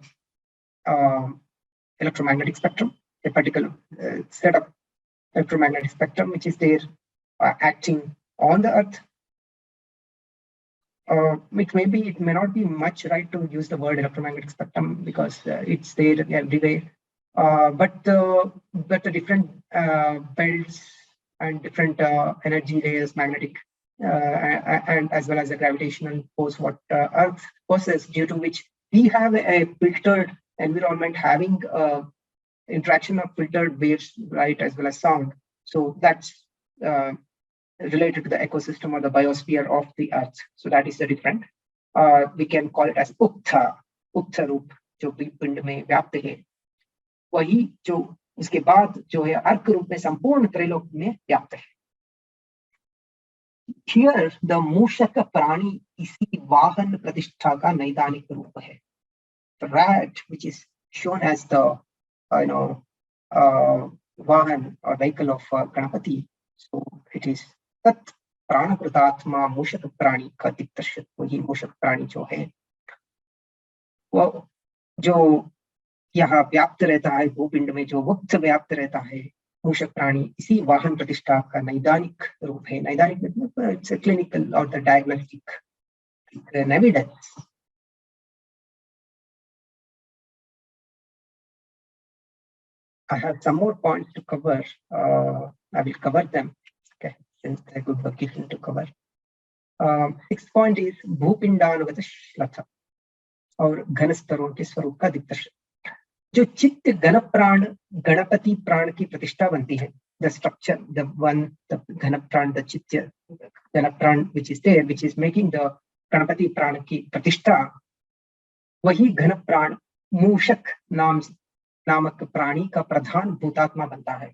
electromagnetic spectrum, a particular set of electromagnetic spectrum which is there acting on the earth. It may not be much right to use the word electromagnetic spectrum because it's there everywhere, but the different belts and different energy layers, magnetic and as well as the gravitational force what Earth possesses, due to which we have a filtered environment having interaction of filtered waves, light as well as sound. So that's related to the ecosystem or the biosphere of the earth. So that is the different. We can call it as Ukta रूप जो पिंड में व्याप्त है, वही जो उसके बाद जो है अर्क रूप में संपूर्ण त्रैलोक में व्याप्त है. Here the मूषक प्राणी इसी वाहन प्रतिष्ठा का नैदानिक रूप है. The rat which is shown as the वाहन or vehicle of Ganapati, so it is तत् प्राणकृतात्मा मूषक प्राणी का दिक्तर्षत्व. वही मूषक प्राणी जो है वो जो यहाँ व्याप्त रहता है भूपिंड में, जो वक्त व्याप्त रहता है मूषक प्राणी, इसी वाहन प्रतिष्ठा का नैदानिक रूप है. नैदानिक मतलब इट्स अ क्लिनिकल और the diagnostic evidence. I have some more points to cover. I will cover them. Okay. Since a good location to cover. 6th point is भूपिंडानुगत श्लथ और घन स्तरों के स्वरूप का दिक्दर्शन. जो चित्त घन प्राण गणपति प्राण की प्रतिष्ठा बनती है, the structure, the घन प्राण, the चित्त घन प्राण which is there, which is making the Ganpati प्राण की प्रतिष्ठा, वही घन प्राण मूषक नामक प्राणी का प्रधान भूतात्मा बनता है.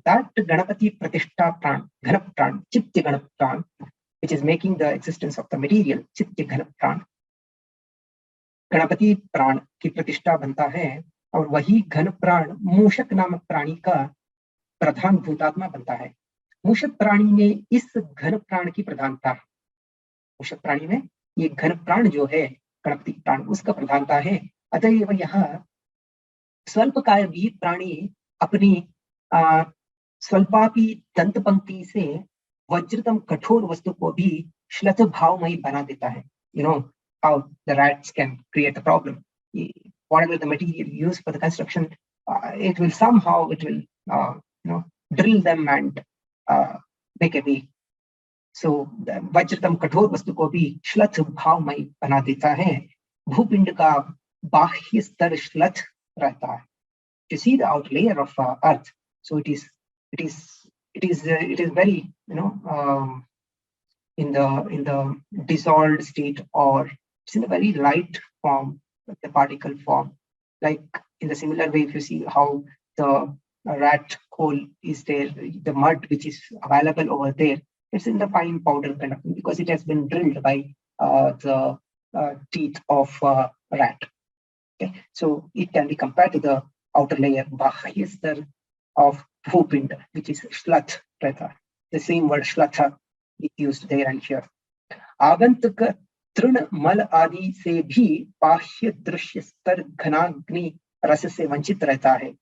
That Ganapati Pratishtha Pran, Ghanap Pran, Chitya Ghanap Pran, which is making the existence of the material, Chitya Ghanap Pran, Ganpati प्राण की प्रतिष्ठा बनता है. और वही घन प्राण मूषक नामक प्राणी का प्रधान भूतात्मा बनता है। मूषक प्राणी में इस घन प्राण की प्रधानता है। मूषक प्राणी में ये घन प्राण जो है गणपति प्राण, उसका प्रधानता है। अतएव यहाँ स्वल्पकाय भी प्राणी अपनी स्वल्पापी दंत पंक्ति से वज्रतम कठोर वस्तु को भी श्लथ भावमयी बना देता है। You know how the rats can create a problem. Whatever the material used for the construction, it will somehow drill them and make a way. So वज्रतम कठोर वस्तु को भी श्लथ भावमयी बना देता है। भूपिंड का बाह्य स्तर श्लथ रहता है। You see the outer layer of earth, so it is very in the dissolved state, or it's in a very light form, the particle form. Like in the similar way, if you see how the rat hole is there, the mud which is available over there, it's in the fine powder kind of thing, because it has been drilled by the teeth of rat. Okay, so it can be compared to the outer layer, bahya star of bhupind, which is shlatha. The same word shlatha is used there and here. आगंतुक तृण मल आदि से भी बाह्य दृश्य स्तर घनाग्नि रस से वंचित रहता है.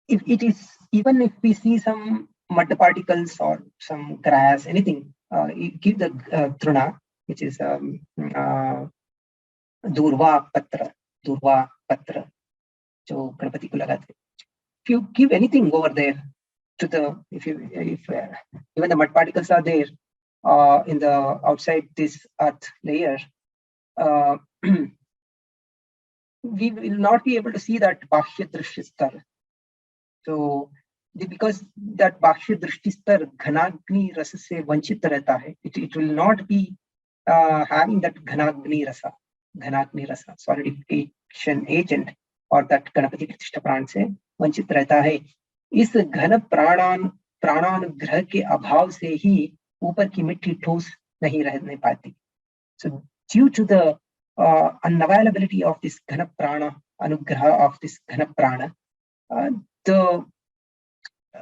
If it is, even if we see some mud particles or some grass, anything, you give the truna, which is durva patra, जो गणपति को लगाते. If you give anything over there to the, if even the mud particles are there in the outside this earth layer, we will not be able to see that bahya drishya star. So because that bahya drishti star ghanagni rasa se vanchit रहता है, it will not be having that ghanagni rasa, solidification agent, और that Ganpati प्रतिष्ठा प्राण से वंचित रहता है. इस घन प्राणानुग्रह के अभाव से ही ऊपर की मिट्टी ठोस नहीं रहने पाती. So due to the unavailability of this ghana prana, anugraha of this ghana prana,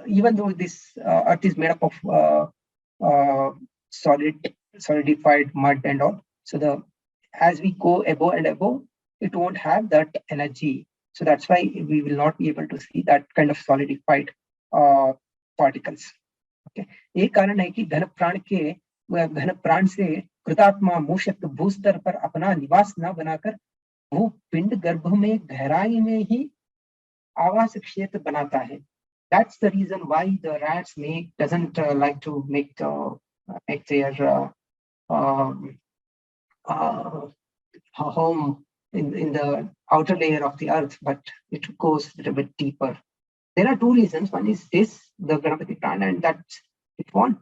even though this earth is made up of solidified mud and all, so as we go above and above, it won't have that energy. So that's why we will not be able to see that kind of solidified particles. Okay, एक कारण है कि घन प्राण से कृतात्मा मूषक भूस्तर पर अपना निवास न बनाकर भूपिंड गर्भ में गहराई में ही आवास क्षेत्र बनाता है. That's the reason why the rats doesn't like to make their home in the outer layer of the earth, but it goes a little bit deeper. There are two reasons. One is this, the Ganapati Prana, and that it won't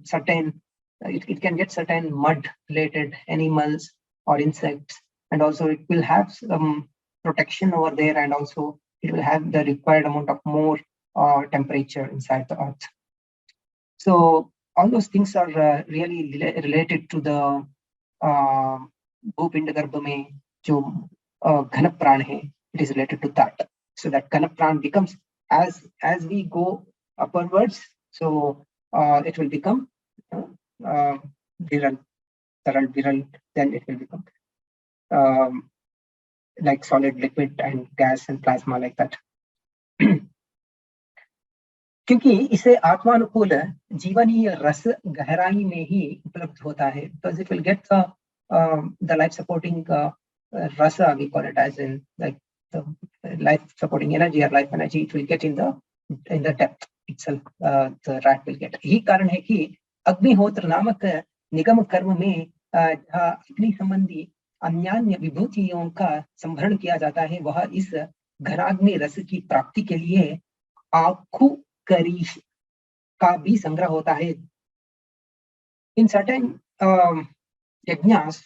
certain, it can get certain mud related animals or insects, and also it will have some protection over there, and also it will have the required amount of more temperature inside the earth. So all those things are really related to the भूपिंड गर्भ में जो घन प्राण है, it is related to that. So that ghana pran becomes, as we go upwards, so it will become viral, then it will become like solid, liquid and gas and plasma, like that. क्योंकि इसे आत्मानुकूल जीवनीय रस गहराई में ही उपलब्ध होता है, because it will get the life supporting rasa, we call it, as in like the life supporting energy or life energy, it will get in the depth itself, the rat will get. यही कारण है कि अग्निहोत्र नामक निगम कर्म में अग्नि संबंधी अन्यान्य विभूतियों का संभरण किया जाता है, वह इस घनाग्नि रस की प्राप्ति के लिए आखु करीश का भी संग्रह होता है. In certain yajnas,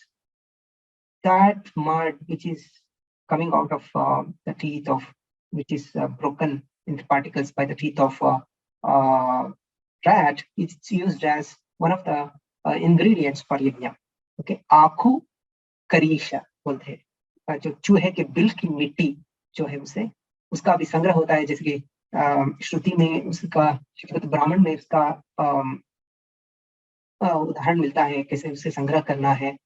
that mud which is coming out of the teeth of, which is broken into particles by the teeth of rat, it's used as one of the ingredients for yajna. Okay, आखु करीशा बोलते हैं. जो चूहे के bill की मिट्टी जो है उसे उसका भी संग्रह होता है, जैसे कि श्रुति में उसका, ब्राह्मण में उसका उदाहरण मिलता है कैसे उसे संग्रह करना है।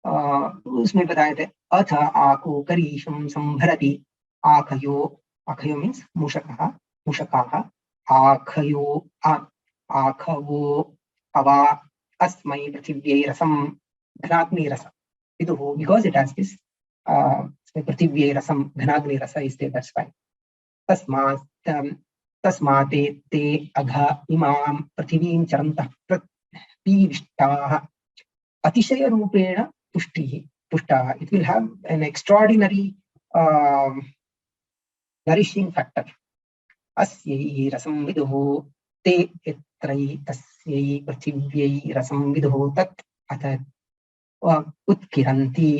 उसमें बताया था अथ आको करीशम संभरति आखयो, आखयो मीन्स मूषकः, मूषकाः, आखयो आखवो हवा अस्मै पृथिव्यै रसं घनाग्निरस विदुः, because it has this पृथिव्यै रसं घनाग्निरस is there, that's why तस्मात् ते अघ इमां पृथिवीं चरन्तः पीविष्टाः अतिशय रूपेण पुष्टाः. It will have an extraordinary nourishing factor. अस्यै रसं विदुः ते यत्रै तस्यै पृथिव्यै रसं विदुः तत् अथ उत्किरन्ति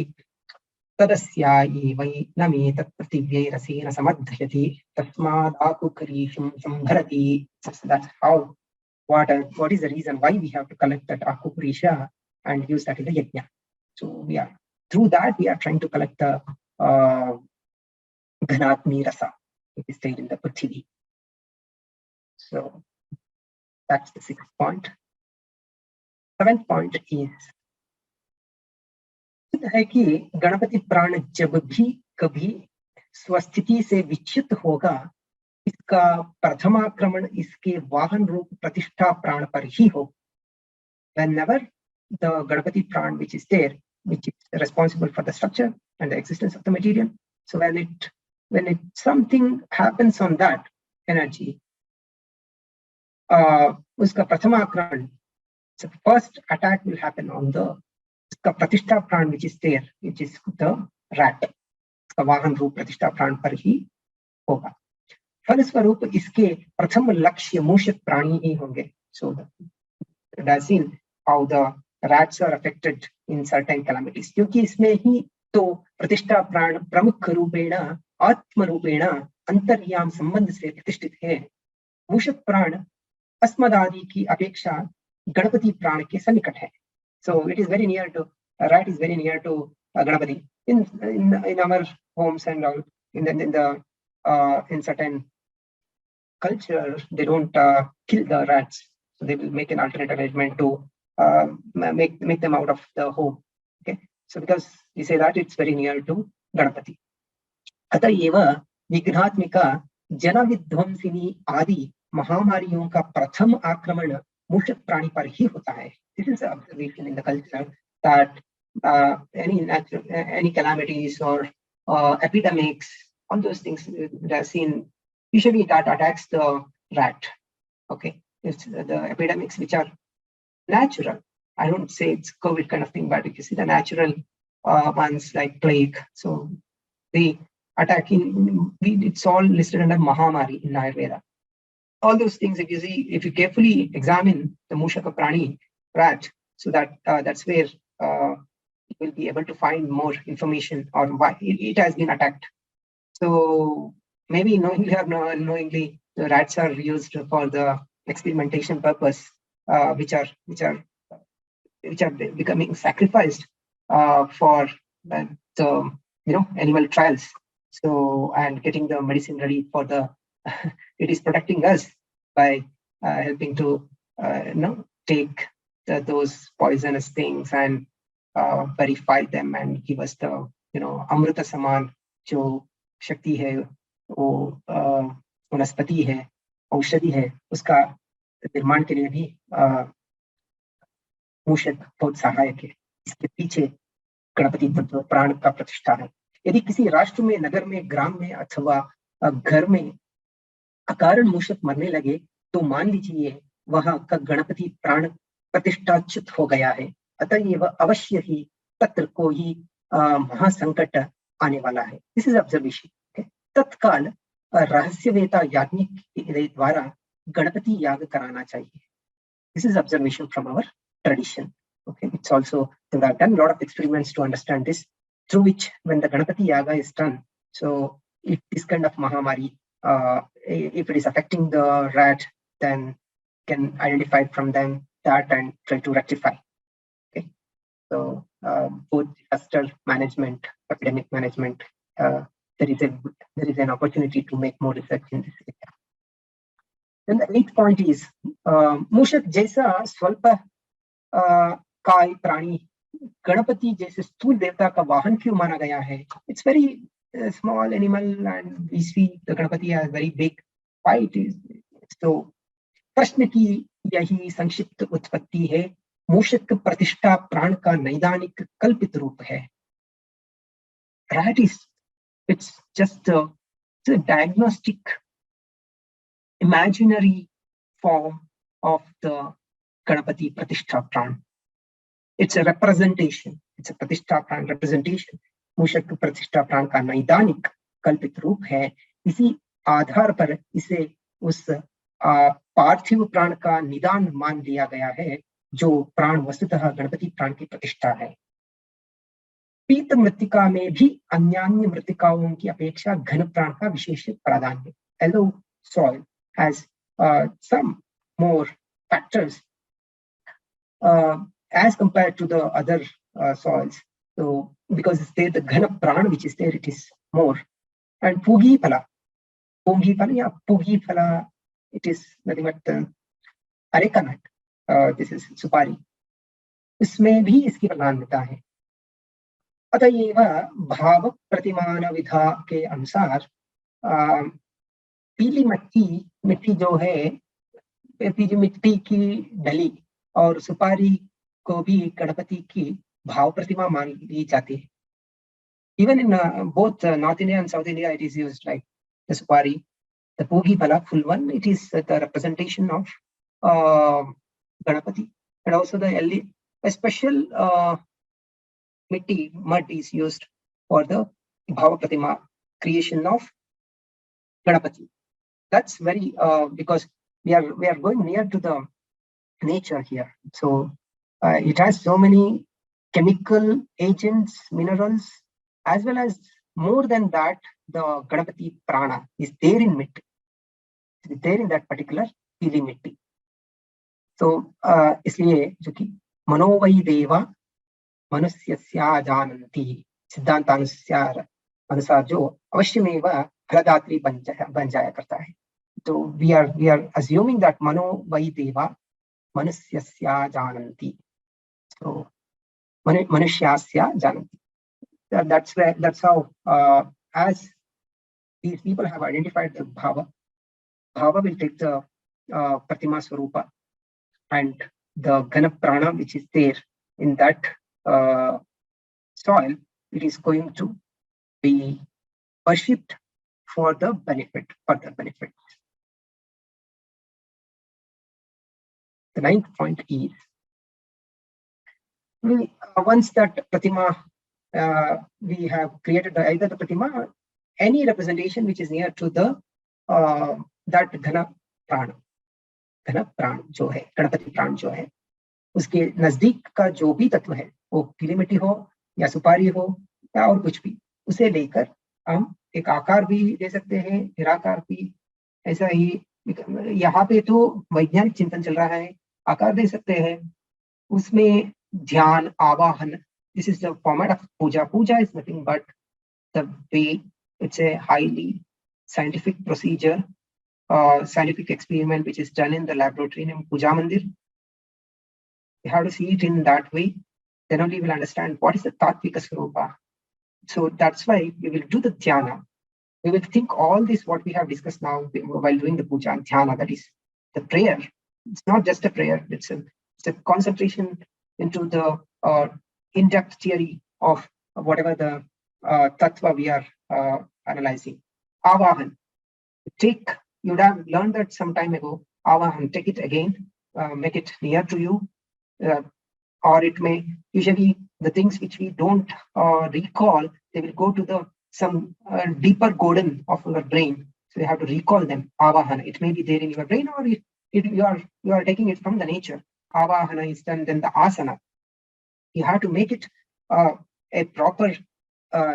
तदस्यायै वै न मे तत् पृथिव्यै रसेन समद्धयति तस्मादाकुकरीषं संभरति. That's how, what is the reason why we have to collect that akupurisha and use that in the yajna. So we are, through that we are trying to collect the Ghanagni rasa, which is there in the Prithvi. So that's the 6th point. 7th point is है कि गणपति प्राण जब भी कभी स्वस्थिति से विच्युत होगा, इसका प्रथमाक्रमण इसके वाहन रूप प्रतिष्ठा प्राण पर ही हो. Whenever the Ganapati pran which is there, which is responsible for the structure and the existence of the material, so when it something happens on that energy, uska prathamakraman, so first attack will happen on the pratishtha pran which is there, which is the rat. उसका वाहन रूप प्रतिष्ठा प्राण पर ही होगा. फलस्वरूप इसके प्रथम लक्ष्य मूषक प्राणी ही होंगे. So it has seen how the rats are affected in certain calamities, क्योंकि इसमें ही तो प्रतिष्ठा प्राण प्रमुख रूपेण आत्म रूपेण अंतर्याम संबंध से प्रतिष्ठित है. मूषक प्राण अस्मदादि की अपेक्षा गणपति प्राण के सन्निकट है. So it is very near to, rat is very near to Ganapati. In our homes and all, in certain culture, they don't kill the rats, so they will make an alternate arrangement to make them out of the home. Okay, so because we say that it's very near to Ganapati. अतएव विघ्नात्मिका जन विध्वंसिनी आदि महामारियों का प्रथम आक्रमण मूषक प्राणी पर ही होता है. This is an observation in the culture that any calamities or epidemics, all those things that are seen, usually that attacks the rat. Okay, it's the epidemics which are natural. I don't say it's COVID kind of thing, but if you see the natural ones like plague, so they attack it's all listed under Mahamari in Ayurveda. All those things, if you carefully examine the Mushaka Prani rat, so that's where you will be able to find more information on why it has been attacked. So maybe knowingly or not unknowingly, the rats are used for the experimentation purpose, which are becoming sacrificed for the animal trials. So, and getting the medicine ready for the it is protecting us by helping to take those poisonous things and verify them and give us the amrita saman जो शक्ति है, वो वनस्पति है, औषधि है, उसका निर्माण के लिए भी मूषक बहुत सहायक है. इसके पीछे गणपति प्राण का प्रतिष्ठा है. यदि किसी राष्ट्र में, नगर में, ग्राम में अथवा घर में अकारण मूषक मरने लगे, तो मान लीजिए वहां का गणपति प्राण प्रतिष्ठाच्युत हो गया है. अतएव अवश्य ही तत्र कोई महासंकट आने वाला है. This is observation. तत्काल रहस्यवेता याज्ञिक के द्वारा गणपति याग कराना चाहिए. This is observation from our tradition. Okay, it's also, so I've done a lot of experiments to understand this, through which when the Ganapati Yaga is done, so if this kind of Mahamari, if it is affecting the rat, then can identify from them that and try to rectify. Okay, so both disaster management, epidemic management. There is an opportunity to make more research in this area. Then the 8th point is मूषक जैसा स्वल्प काय प्राणी गणपति जैसे स्थूल देवता का वाहन क्यों माना गया है? It's very small animal and we see the Ganapati as very big. Why it is? So प्रश्न की यही संक्षिप्त उत्पत्ति है। मूषक प्रतिष्ठा प्राण का नैदानिक कल्पित रूप है। That is, it's just a diagnostic imaginary form of the Ganapati Pratishtha Pran. It's a representation. It's a Pratishtha Pran representation. मूषक प्रतिष्ठा प्राण का नैदानिक कल्पित रूप है। इसी आधार पर इसे उस पार्थिव प्राण का निदान मान लिया गया है जो प्राण वस्तुतः गणपति प्राण की प्रतिष्ठा है। पीत मृतिका में भी अन्यान्य मृतिकाओं की अपेक्षा घन प्राण का विशेष प्राधान्य। Yellow soil has some more factors as compared to the other soils. So because it's there, the ghana prana which is there, it is more. And pugi phala, yeah, pugi phala, it is nothing but areca nut. This is supari. इसमें भी इसकी प्रधानता है। अतएव भाव प्रतिमान विधा के अनुसार पीली मिट्टी जो है, पीली मिट्टी की डली और सुपारी को भी गणपति की भाव प्रतिमा मान ली जाती है। Even in both North India and South India, it is used like the supari, the pugi phala, full one. It is the representation of Ganapati, and also a special mud is used for the bhava pratima creation of Ganapati. That's very because we are going near to the nature here, so it has so many chemical agents, minerals, as well as more than that, the Ganapati prana is there in mitti. It's there in that particular pili mitti. So इसलिए जो कि मनोवै देवा मनुष्यस्या जानन्ति सिद्धांतानुसार जो अवश्यमेव फलदात्री बन जाया करता है। तो we are assuming that मनोवै देवा मनुष्यस्या जानन्ति. So मनुष्यास्या जानन्ति. That's how as these people have identified the bhava will take the pratima swarupa, and the ghana prana which is there in that soil, it is going to be worshipped for the benefit, further benefit. The 9th point is, once that pratima we have created either the pratima or any representation which is near to the that ghana prana जो है, गणपति प्राण जो है, उसके नजदीक का जो भी तत्व है, वो पीली मिट्टी हो या सुपारी हो या और कुछ भी, उसे लेकर हम एक आकार भी दे सकते हैं, निराकार भी। ऐसा ही यहाँ पे तो वैज्ञानिक चिंतन चल रहा है, आकार दे सकते हैं, उसमें ध्यान, आवाहन, this is the format of puja. Puja is nothing but the way, it's a highly scientific procedure, scientific experiment which is done in the laboratory named Puja Mandir. You have to see it in that way, then only you will understand what is the Tattvika Swarupa. So that's why we will do the dhyana. We will think all this what we have discussed now while doing the puja and dhyana, that is the prayer. It's not just a prayer, it's a concentration into the in-depth theory of whatever the tattva we are analyzing. Avahan. You would have learned that some time ago. Avahan, take it again, make it near to you. Or it may, usually the things which we don't recall, they will go to some deeper golden of our brain. So you have to recall them. Avahana. It may be there in your brain, or you are taking it from the nature. Avahana is done, then the asana. You have to make it a proper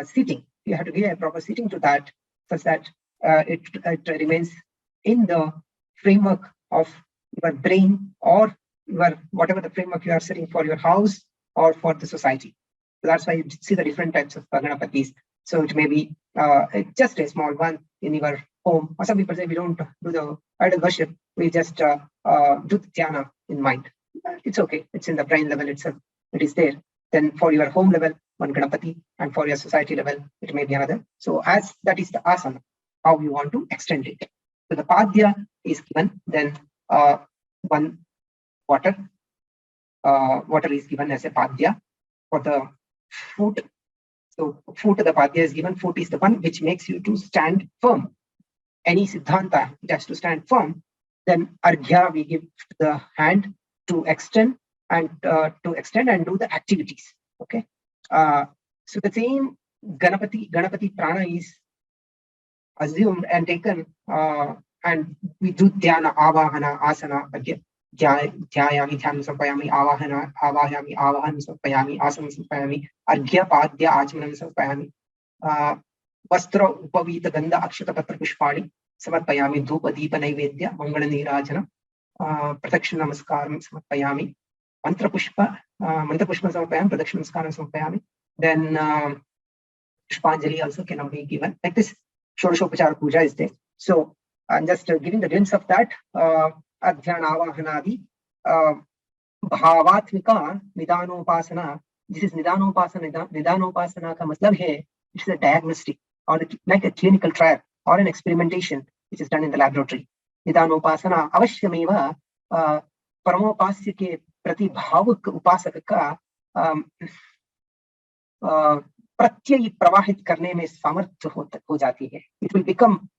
sitting. You have to give a proper sitting to that, such that it remains in the framework of your brain, or whatever the framework you are setting for your house or for the society. That's why you see the different types of Ganapatis. So it may be just a small one in your home, or some people say we don't do the idol worship, we just do the dhyana in mind. It's okay, it's in the brain level itself, it is there. Then for your home level, one Ganapati, and for your society level, it may be another. So as that is the asana, how you want to extend it. So the Padya is given, then one water. Water is given as a Padya. For the foot, so foot, the Padya is given. Foot is the one which makes you to stand firm. Any Siddhanta, it has to stand firm. Then Arghya, we give the hand to extend and do the activities. Okay. So the same Ganapati Prana is assumed and taken, and we do dhyana, avahana, asana, dhyayami, dhyana sampayami, avahana, avahayami, avahana sampayami, asana sampayami, arghya, padya, achamanam sampayami, vastra, upavita, gandha, akshata, patra, pushpani, samarpayami, dhupa, deepa, naivedya, mangala nirajana, pradakshina namaskaram samarpayami, mantra pushpa samarpayami, pradakshina namaskaram samarpayami. Then Pushpanjali also cannot be given. Like this, Shodashopachara Puja is there. So I'm just giving the glimpse of that. Adhyana Avahanadi, Bhavatmika Nidanopasana. This is Nidanopasana. Nidanopasana ka matlab hai, it is a diagnostic or like a clinical trial or an experimentation which is done in the laboratory. Nidanopasana avashyameva paramopasya ke prati bhavak upasak ka प्रत्यय प्रवाहित करने में सामर्थ्य हो जाती है. It will become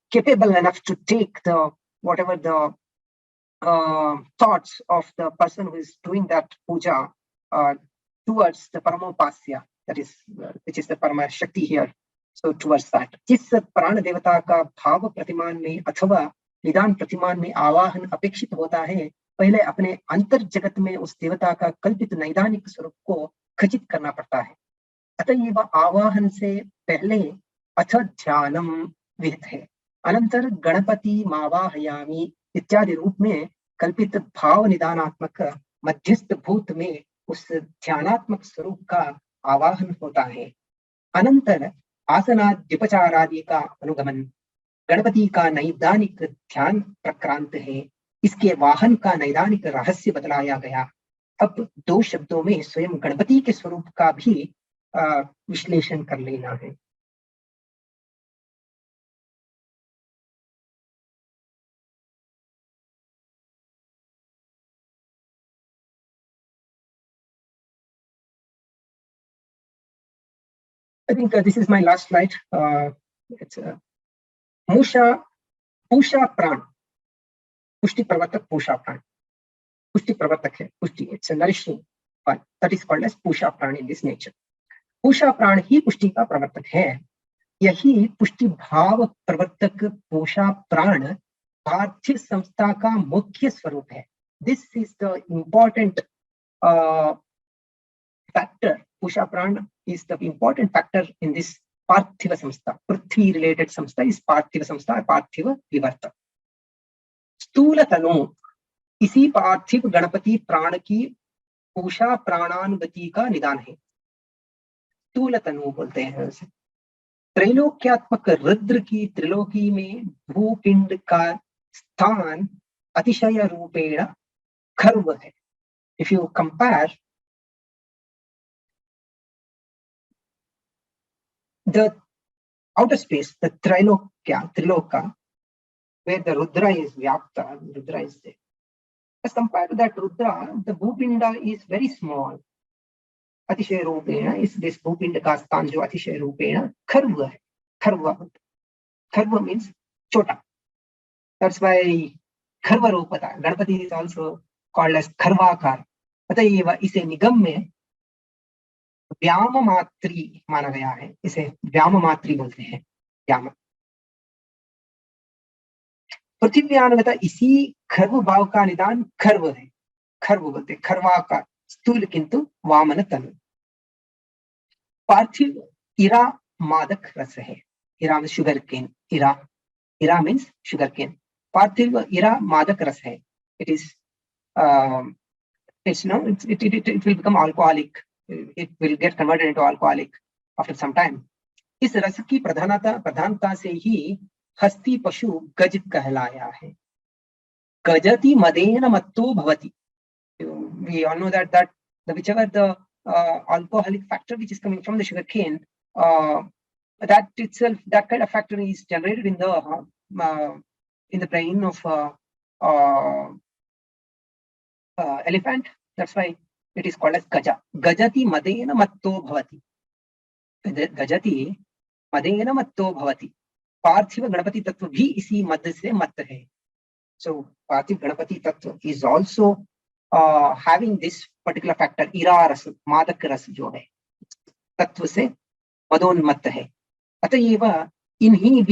capable enough to take the whatever the thoughts of the person who is doing that puja towards the paramopasya, that is which is the parama shakti here. So towards that, जिस प्राण देवता का भाव प्रतिमान में अथवा निदान प्रतिमान में आवाहन अपेक्षित होता है, पहले अपने अंतर जगत में उस देवता का कल्पित नैदानिक स्वरूप को खचित करना पड़ता है. अतएव आवाहन से पहले अथ ध्यानम विहित है. अनंतर गणपति मावाहयामी इत्यादि रूप में कल्पित भाव निदानात्मक मध्यस्थ भूत में उस ध्यानात्मक स्वरूप का आवाहन होता है. अनंतर आसनाद्युपचारादि का अनुगमन. गणपति का नैदानिक ध्यान प्रक्रांत है, इसके वाहन का नैदानिक रहस्य बतलाया गया. अब दो शब्दों में स्वयं गणपति के स्वरूप का भी विश्लेषण कर लेना है. I think this is my last slide. It's Musha Pusha Pran. Pushti Pravatak Pusha Pran. Pushti Pravatak hai. Pushti, it's a nourishing one. That is called as Pusha Pran in this nature. पूषा प्राण ही पुष्टि का प्रवर्तक है. यही पुष्टि भाव प्रवर्तक पूषा प्राण पार्थिव संस्था का मुख्य स्वरूप है. This is the important factor. पूषा प्राण is the important factor in this पार्थिव संस्था. पृथ्वी रिलेटेड संस्था इस पार्थिव संस्था, पार्थिव विवर्तक. स्थूल तनु इसी पार्थिव गणपति प्राण की पूषा प्राणानुगति का निदान है. स्थूल तनु बोलते हैं उसे. त्रैलोक्यात्मक रुद्र की त्रिलोकी में भूपिंड का स्थान अतिशय रूपेण खर्व है. If you compare the outer space, the Triloka, where the Rudra is Vyapta, Rudra is there. As compared to that Rudra, the Bhupinda is very small. अतिशय रूपेण इस दिस भूपिंड का स्थान जो अतिशय रूपेण खर्व है. खर्व मीन्स छोटा. दैट्स व्हाई खर्व रूपता. Ganapati is also called as खर्वाकार. अतएव इसे निगम में व्याम मात्री माना गया है. इसे व्याम मात्री बोलते हैं. व्याम पृथ्व्यानुगत इसी खर्व भाव का निदान खर्व है. खर्व बोलते खर्वाकार. स्थूल किंतु वामन तनु. पार्थिव इरा मादक रस है. इरा मीन्स शुगर केन. इरा मीन्स शुगर केन. पार्थिव इरा मादक रस है. It is it will become alcoholic it will get converted into alcoholic after some time. इस रस की प्रधानता से ही हस्ती पशु गज कहलाया है. गजति मदेन मत्तो भवति. We all know that whichever the alcoholic factor which is coming from the sugar cane, that itself, that kind of factor is generated in the brain of elephant. That's why it is called as gaja. Gajati madena matto bhavati. गजति मदेन मत्तो भवति. पार्थिव गणपति तत्व भी इसी मद से मत है. So पार्थिव गणपति तत्व is also having this particular factor, Ira रस, मादक रस जो है तत्व से मदोन्मत्त है. अतएव इन्हें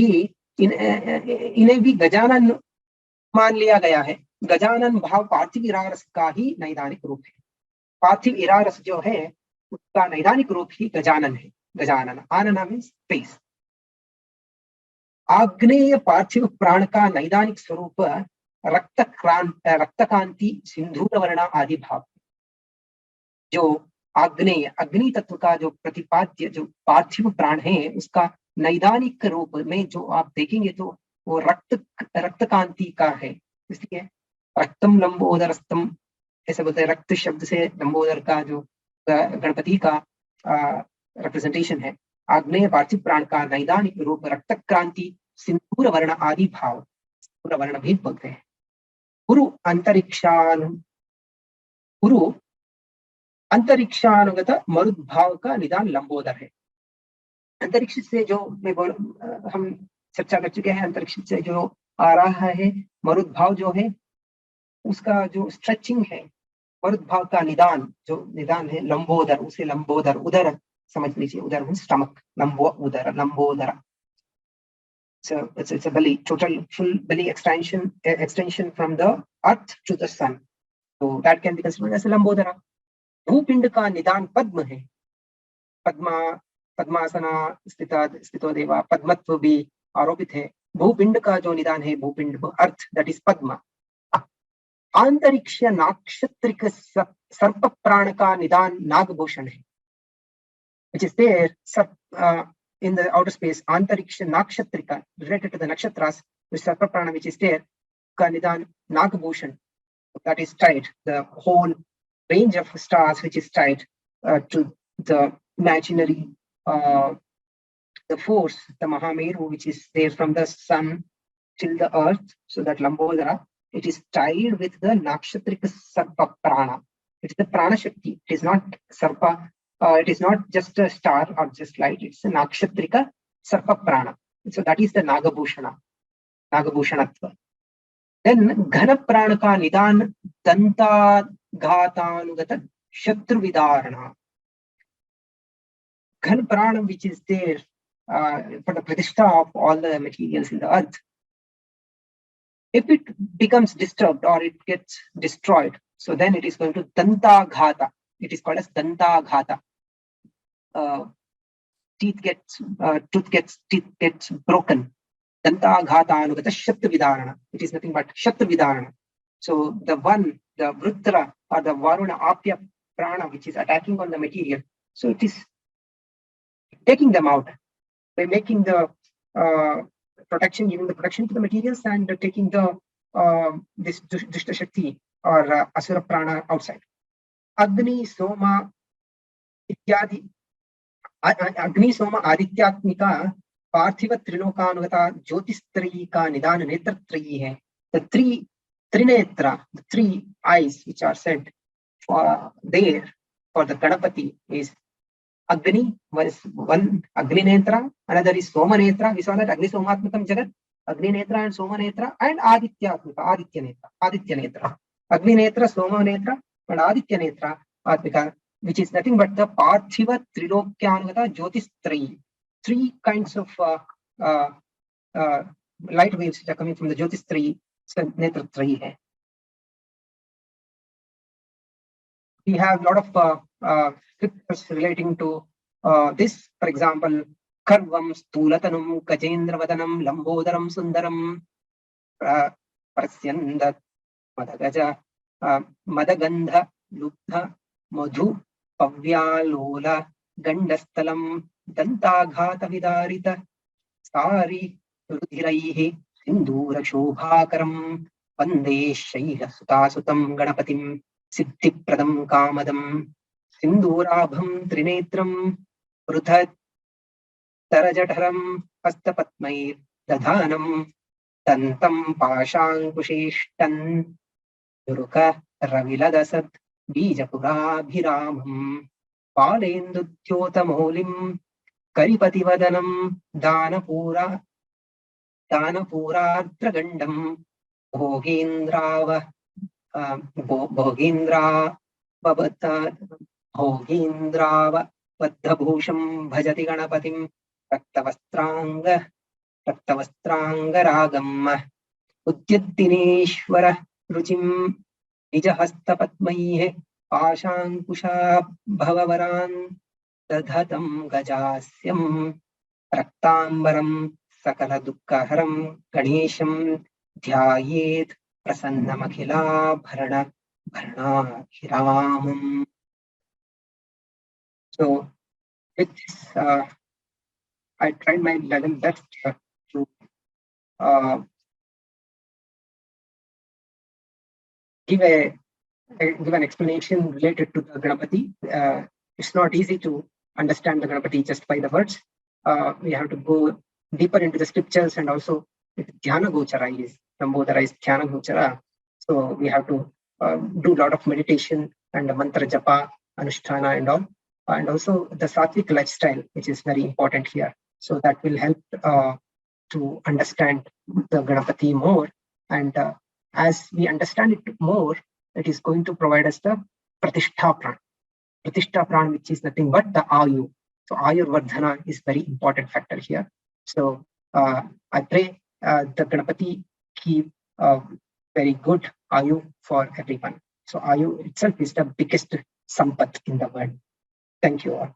भी गजानन मान लिया गया है. गजानन भाव पार्थिव ईरा रस का ही नैदानिक रूप है. पार्थिव ईरा रस जो है उसका नैदानिक रूप ही गजानन है. गजानन, आनना मीन्स स्पेस. आग्नेय पार्थिव प्राण का नैदानिक स्वरूप रक्तकांति सिंधूर वर्ण आदि भाव. जो आग्नेय अग्नि तत्व का जो प्रतिपाद्य जो पार्थिव प्राण है उसका नैदानिक रूप में जो आप देखेंगे तो वो रक्तकांति का है. इसलिए रक्तम लंबोदरस्तम ऐसे बोलते हैं. रक्त शब्द से लंबोदर का जो गणपति का रिप्रेजेंटेशन है. आग्नेय पार्थिव प्राण का नैदानिक रूप रक्तक्रांति सिंदूर वर्ण आदि भाव. सिंदूर वर्ण भी बोलते हैं. गुरु अंतरिक्षानुगत मरुद्भाव का निदान लंबोदर है. अंतरिक्ष से जो हम चर्चा कर चुके हैं. अंतरिक्ष से जो आ रहा है मरुद्भाव जो है उसका जो स्ट्रेचिंग है, मरुद्भाव का निदान जो निदान है लंबोदर, उसे लंबोदर उदर समझ लीजिए. उदर means stomach. Lambodar. So it's a belly, total full belly extension from the earth to the sun. So that can be considered as a lambodara. भूपिंड का निदान पद्म है. पद्मासना स्थितो देवा, पद्मत्व भी आरोपित है. भूपिंड का जो निदान है भूपिंड अर्थ, दैट इज पद्म. आंतरिक्ष नाक्षत्रिक सर्प प्राण का निदान नागभूषण है, which is there in the outer space. Antariksha nakshatrika, related to the nakshatras, the sarpa prana which is there, ka nidan nagbhushan, that is tied, the whole range of stars which is tied to the imaginary the force, the Mahameru, which is there from the sun till the earth. So that Lambodara, it is tied with the nakshatrika sarpa prana. It is the prana shakti. It is not sarpa. It is not just a star or just light. It's a nakshatrika sarpa prana. So that is the Nagabhushanatva. Then Ghana prana ka nidan danta ghatanugata shatru vidarana. Ghana prana, which is there for the pratishtha of all the materials in the earth. If it becomes disturbed or it gets destroyed, so then it is going to danta ghata. It is called as danta ghata. Teeth gets broken. Danta ghata anugata shatru vidarana. It is nothing but shatru vidarana. So the vrutra or the varuna apya prana which is attacking on the material, so it is taking them out by making the protection, giving the protection to the materials and taking the this dushta shakti or asura prana outside. Agni Soma इत्यादि अग्नि सोम आदित्यात्मिका पार्थिव त्रिलोकानुगता ज्योतिस्त्रयी का निदान नेत्रत्रयी है. The Trinetra, the 3 eyes which are said for there for the Ganapati is Agni, one Agni Netra, another is Soma Netra. We saw that Agni Somatmakam Jagat, Agni Netra and Soma Netra, and Adityatmika, Aditya Netra. Agni Netra, Soma Netra, and Aditya Netra Atmika, which is nothing but the Parthiva Trilokyanugata Jyotistrayi. 3 kinds of light waves which are coming from the Jyotistrayi, so Netratrayi hai. We have a lot of scriptures relating to this. For example, Karvam Stulatanam Gajendra Vadanam Lambodaram Sundaram Prasyanda Madagaja Madagandha Lubdha Madhu पव्यालोल गण्डस्थलं दन्ताघातविदारित सारि रुधिरैः सिन्दूरशोभाकरं वन्दे शैलसुतासुतं गणपतिं सिद्धिप्रदं कामदं सिन्दूराभं त्रिनेत्रं पृथक्तरजठरं हस्तपद्मैर्दधानं दन्तं पाशाङ्कुशेष्टन् रविलदसत् बीजपुराभिरामं पालेन्दुद्योतमौलिं करिपतिवदनं दानपूरार्द्रगण्डं भोगीन्द्रावबद्धभूषं भजति गणपतिं रक्तवस्त्राङ्गरागम् उद्यद्दिनेश्वर रुचिं निजहस्तपद्मैः पाशाङ्कुशाभववरान् दधतं गजास्यं रक्ताम्बरं सकलदुःखहरं गणेशं ध्यायेत् प्रसन्नमखिलाभरणाभिरामम्. So with this, I tried my level best to give an explanation related to the Ganapati. It's not easy to understand the Ganapati just by the words. We have to go deeper into the scriptures, and also Dhyana Gochara is Lambodara is Dhyana Gochara. So we have to do a lot of meditation and mantra japa, anushtana and all. And also the Sattvic lifestyle, which is very important here. So that will help to understand the Ganapati more. And as we understand it more, it is going to provide us the Pratishtha Pran. Pratishtha Pran, which is nothing but the Ayu. So Ayurvardhana is very important factor here. So I pray the Ganapati keep very good Ayu for everyone. So Ayu itself is the biggest sampat in the world. Thank you all.